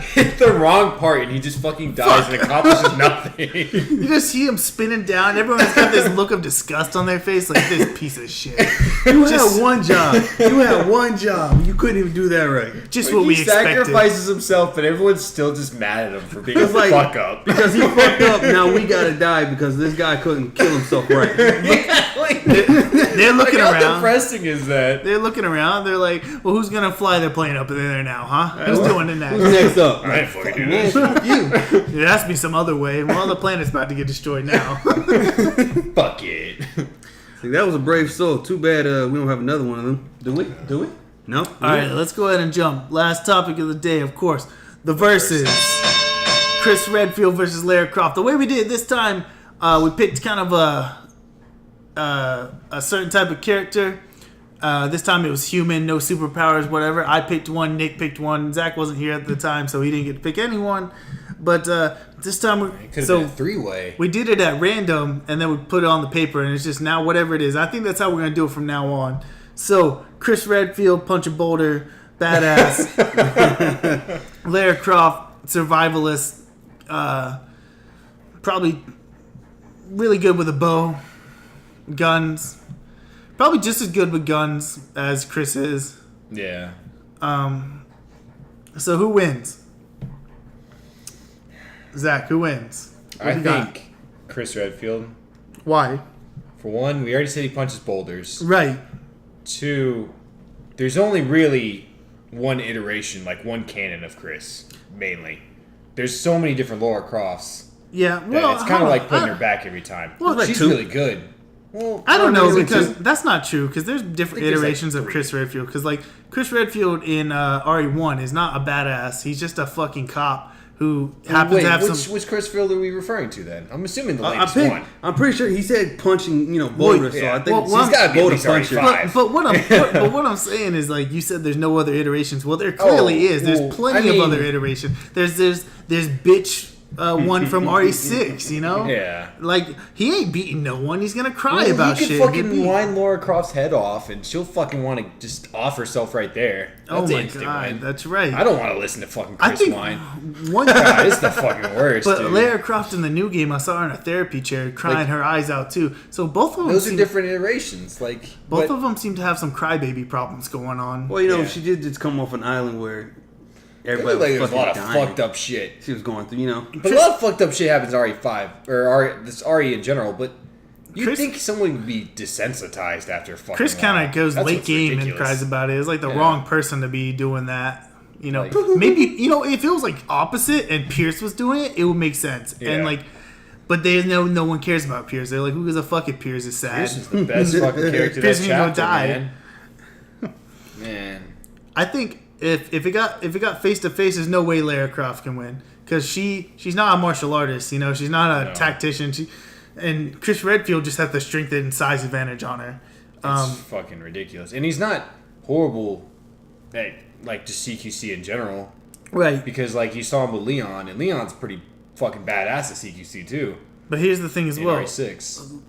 hit the wrong part and he just fucking dies and accomplishes nothing. You just see him spinning down. Everyone's got this look of disgust on their face, like this piece of shit. You Just- had one job. You had one job. You couldn't even do that right. Just Like, what we he expected. sacrifices himself, but everyone's still just mad at him for being a It's like- fuck up. Because he fucked up. Now we gotta die because this guy couldn't kill himself right. They're looking How around. depressing is that? They're looking around. They're like, well, who's gonna fly their plane up in there now, huh? Who's doing it Who's next? next up? I ain't fucking do this. Fuck you. It has to be some other way. Well, the planet's about to get destroyed now. Fuck it. See, that was a brave soul. Too bad we don't have another one of them. Do we? Do we? No. All right, let's go ahead and jump. Last topic of the day, of course, the verses. Chris Redfield versus Lara Croft. The way we did it this time, we picked kind of a certain type of character. This time it was human, no superpowers, whatever. I picked one, Nick picked one. Zach wasn't here at the time, so he didn't get to pick anyone. But this time, Could have been a three-way. we did it at random, and then we put it on the paper, and it's just now whatever it is. I think that's how we're going to do it from now on. So, Chris Redfield, punch a boulder, badass. Lara Croft, survivalist. Probably really good with a bow. Guns. Probably just as good with guns as Chris is. Yeah. So, who wins? Zach, who wins? What I do you got? think Chris Redfield. Why? For one, we already said he punches boulders. Right. Two, there's only really one iteration, like one canon of Chris, mainly. There's so many different Lara Crofts Yeah. that Well, it's kind of like putting I- her back every time. Well, like she's two. really good. Well, I don't know Isn't it because two? that's not true because there's different I think there's, like, iterations of three. Chris Redfield because like Chris Redfield in RE1 is not a badass. He's just a fucking cop who happens wait, to have which some. Chris Redfield are we referring to then? I'm assuming the latest one. I'm pretty sure he said punching, boulders. So yeah. I think Well, He's got to be at boulder least already puncher. five. But what I'm saying is like you said there's no other iterations. Well, there clearly is. There's well, plenty I mean- of other iterations. There's bitch one from RE6. You know. Yeah. Like he ain't beating no one. He's gonna cry Well, about you shit. could and get fucking beat. line Lara Croft's head off, and she'll fucking want to just off herself right there. That's Oh an my instant god, win. that's right. I don't want to listen to fucking I Chris think whine. one. God, it's the fucking worst, But dude. Lara Croft in the new game, I saw her in a therapy chair crying Like- her eyes out too. So both of them, Those are seem, different iterations. Like both but- of them seem to have some crybaby problems going on. Well, Yeah. she did just come off an island where It everybody looked like was there was a fucking lot of dying. fucked up shit. She was going through, But a lot of fucked up shit happens in RE5 or this RE in general. But you Chris- think someone would be desensitized after fucking? Chris kind of goes That's late what's game and ridiculous. cries about it. It's like the Yeah. wrong person to be doing that. Like- Maybe if it was like opposite and Pierce was doing it, it would make sense. Yeah. And like, but they know no one cares about Pierce. They're like, who gives a fuck if Pierce is sad? Pierce is the best fucking character Pierce that ain't gonna chapter, die. man. Man, I think if it got face to face, there's no way Lara Croft can win because she's not a martial artist. She's not a No. tactician. And Chris Redfield just has the strength and size advantage on her. it's fucking ridiculous. And he's not horrible at like just CQC in general. Right. Because like you saw him with Leon, and Leon's pretty fucking badass at CQC too. But here's the thing as In well. RE6.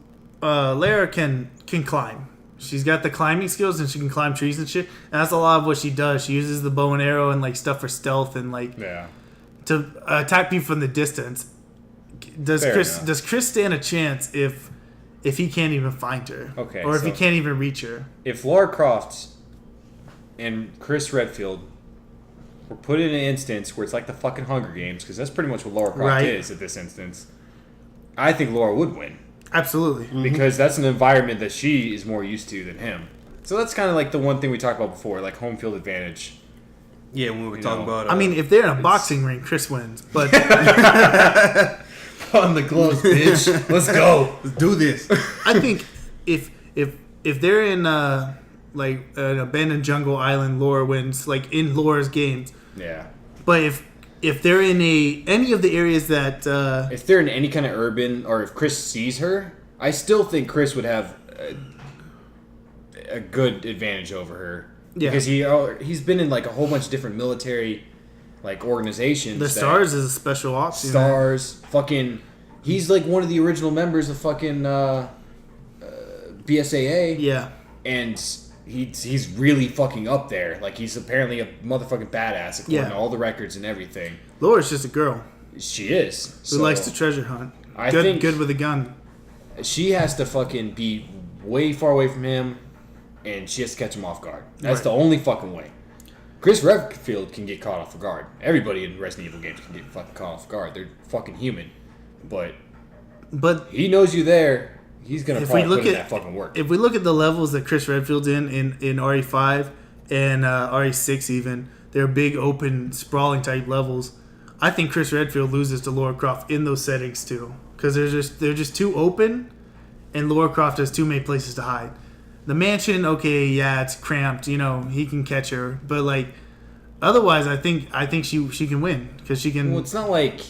Lara can climb. She's got the climbing skills and she can climb trees and shit. And that's a lot of what she does. She uses the bow and arrow and like stuff for stealth and like Yeah. to attack people from the distance. does Fair Chris enough. does Chris stand a chance if he can't even find her? Okay, or if he so- can't even reach her? If Lara Croft and Chris Redfield were put in an instance where it's like the fucking Hunger Games, because that's pretty much what Lara Croft Right. is at this instance, I think Laura would win. Absolutely. Because that's an environment that she is more used to than him. So that's kind of like the one thing we talked about before, like home field advantage. Yeah, when we were You talking know, about. I mean, if they're in a boxing ring, Chris wins. But On the gloves, bitch. Let's go. let's do this. I think if they're in like an abandoned jungle island, Laura wins. Like in Laura's games. Yeah. But if they're in any of the areas that If they're in any kind of urban, or if Chris sees her, I still think Chris would have a good advantage over her. Yeah. Because he's been in like a whole bunch of different military like organizations. the that- Stars is a special ops. unit. Stars, fucking. He's like one of the original members of fucking BSAA. Yeah. And he's really fucking up there. Like he's apparently a motherfucking badass according Yeah. to all the records and everything. Laura's just a girl She is. who likes to treasure hunt. I good, think- good with a gun. She has to fucking be way far away from him, and she has to catch him off guard. That's Right. the only fucking way. Chris Redfield can get caught off guard. Everybody in Resident Evil games can get fucking caught off guard. They're fucking human. But But he knows you there. He's gonna if we probably look put in at that fucking work. if we look at the levels that Chris Redfield's in RE5 and RE6 even, they're big open sprawling type levels. I think Chris Redfield loses to Lara Croft in those settings too, because they're just too open, and Lara Croft has too many places to hide. The mansion, okay, yeah, it's cramped. You know, he can catch her, but like otherwise, I think she can win because she can. Well, it's not like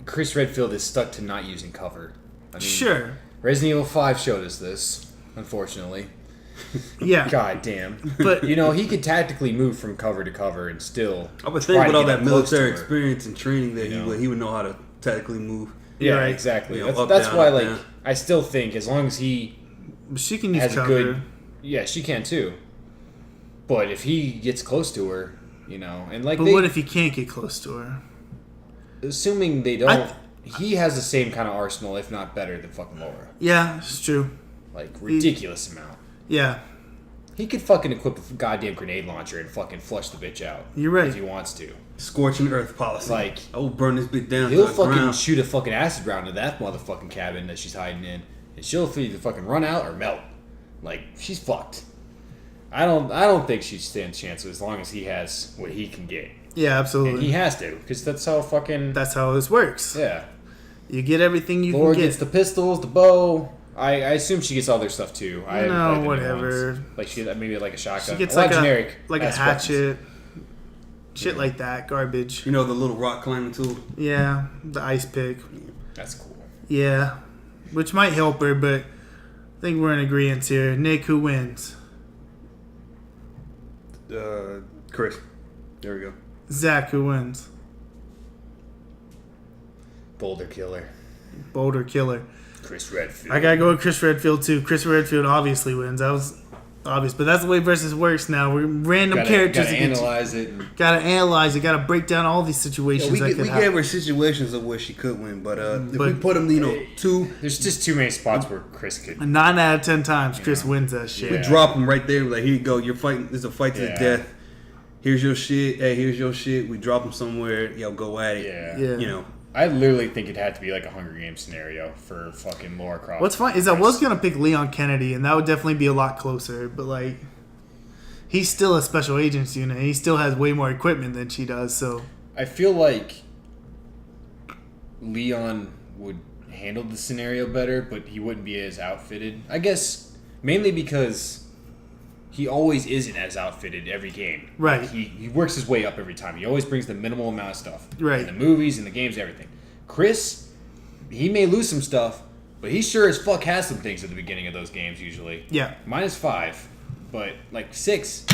Chris Redfield is stuck to not using cover. I mean, Sure, Resident Evil 5 showed us this, unfortunately. yeah, God damn. but You know, he could tactically move from cover to cover and still. I would try think to with all get that up close to military her. experience and training that You know. he would know how to tactically move. Yeah, Right. exactly. You know, up, That's down, why, up, like, down. I still think as long as he she can use has a cover. good. Yeah, she can too. But if he gets close to her, you know, and like But they, what if he can't get close to her? assuming they don't, he has the same kind of arsenal, if not better, than fucking Laura. Yeah, it's true. Like, ridiculous amount. Yeah, He could fucking equip a goddamn grenade launcher and fucking flush the bitch out. You're right. If he wants to. Scorching earth policy. Like, I will burn this bitch down He'll to the fucking ground. shoot a fucking acid round in that motherfucking cabin that she's hiding in, and she'll either fucking run out or melt. Like, she's fucked. I don't think she stands a chance as long as he has what he can get, yeah, and absolutely. he has to, because that's how fucking That's how this works. yeah. You get everything you Laura can get. gets the pistols, the bow. I assume she gets other stuff too. I No, the new whatever. ones. Like she maybe like a shotgun. She gets a lot like generic a ass weapons. hatchet, shit like that, garbage. You know, the little rock climbing tool. Yeah, the ice pick. That's cool. Yeah, which might help her, but I think we're in agreement here. Nick, who wins? Chris. There we go. Zach, who wins? Boulder Killer. Boulder Killer. Chris Redfield. I gotta go with Chris Redfield too. Chris Redfield obviously wins. That was obvious, but that's the way versus works now. We're random characters. Gotta against- analyze it. And Gotta analyze it. Gotta break down all these situations we that could we happen. gave her situations of where she could win, but if we But- put him, two, there's just too many spots where Chris could. 9 out of 10 times, Chris wins that shit. we Yeah. drop him right there. Like, here you go. You're fighting. This is a fight to Yeah. the death. Here's your shit. Hey, here's your shit. We drop him somewhere. Yo, go at it. Yeah. Yeah. You know. I literally think it had to be like a Hunger Games scenario for fucking Lara Croft. What's fun is I was gonna pick Leon Kennedy, and that would definitely be a lot closer. But like, he's still a special agents unit. And he still has way more equipment than she does. So I feel like Leon would handle the scenario better, but he wouldn't be as outfitted. I guess mainly because he always isn't as outfitted every game. Right. Like, he works his way up every time. He always brings the minimal amount of stuff. Right. In the movies, in the games, everything. Chris, he may lose some stuff, but he sure as fuck has some things at the beginning of those games usually. yeah, -5, but like 6.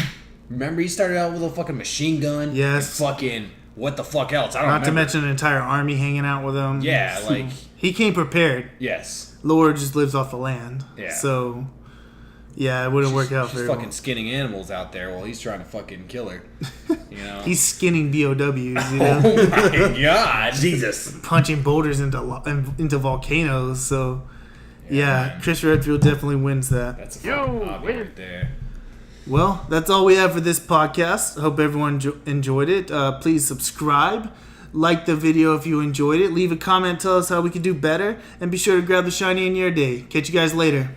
Remember, he started out with a fucking machine gun. Yes. And fucking what the fuck else? I don't not to remember. mention an entire army hanging out with him. Yeah, like he came prepared. yes. Lord just lives off the land. Yeah. So, Yeah, it wouldn't work out She's very fucking well. skinning animals out there while he's trying to fucking kill her. You know? He's skinning BOWs, you know, Oh my god. Jesus. punching boulders into volcanoes. So, yeah, man. Chris Redfield definitely wins that. That's a fucking hobby right there. Well, that's all we have for this podcast. I hope everyone enjoyed it. Please subscribe, like the video if you enjoyed it, leave a comment, tell us how we can do better, and be sure to grab the shiny in your day. Catch you guys later.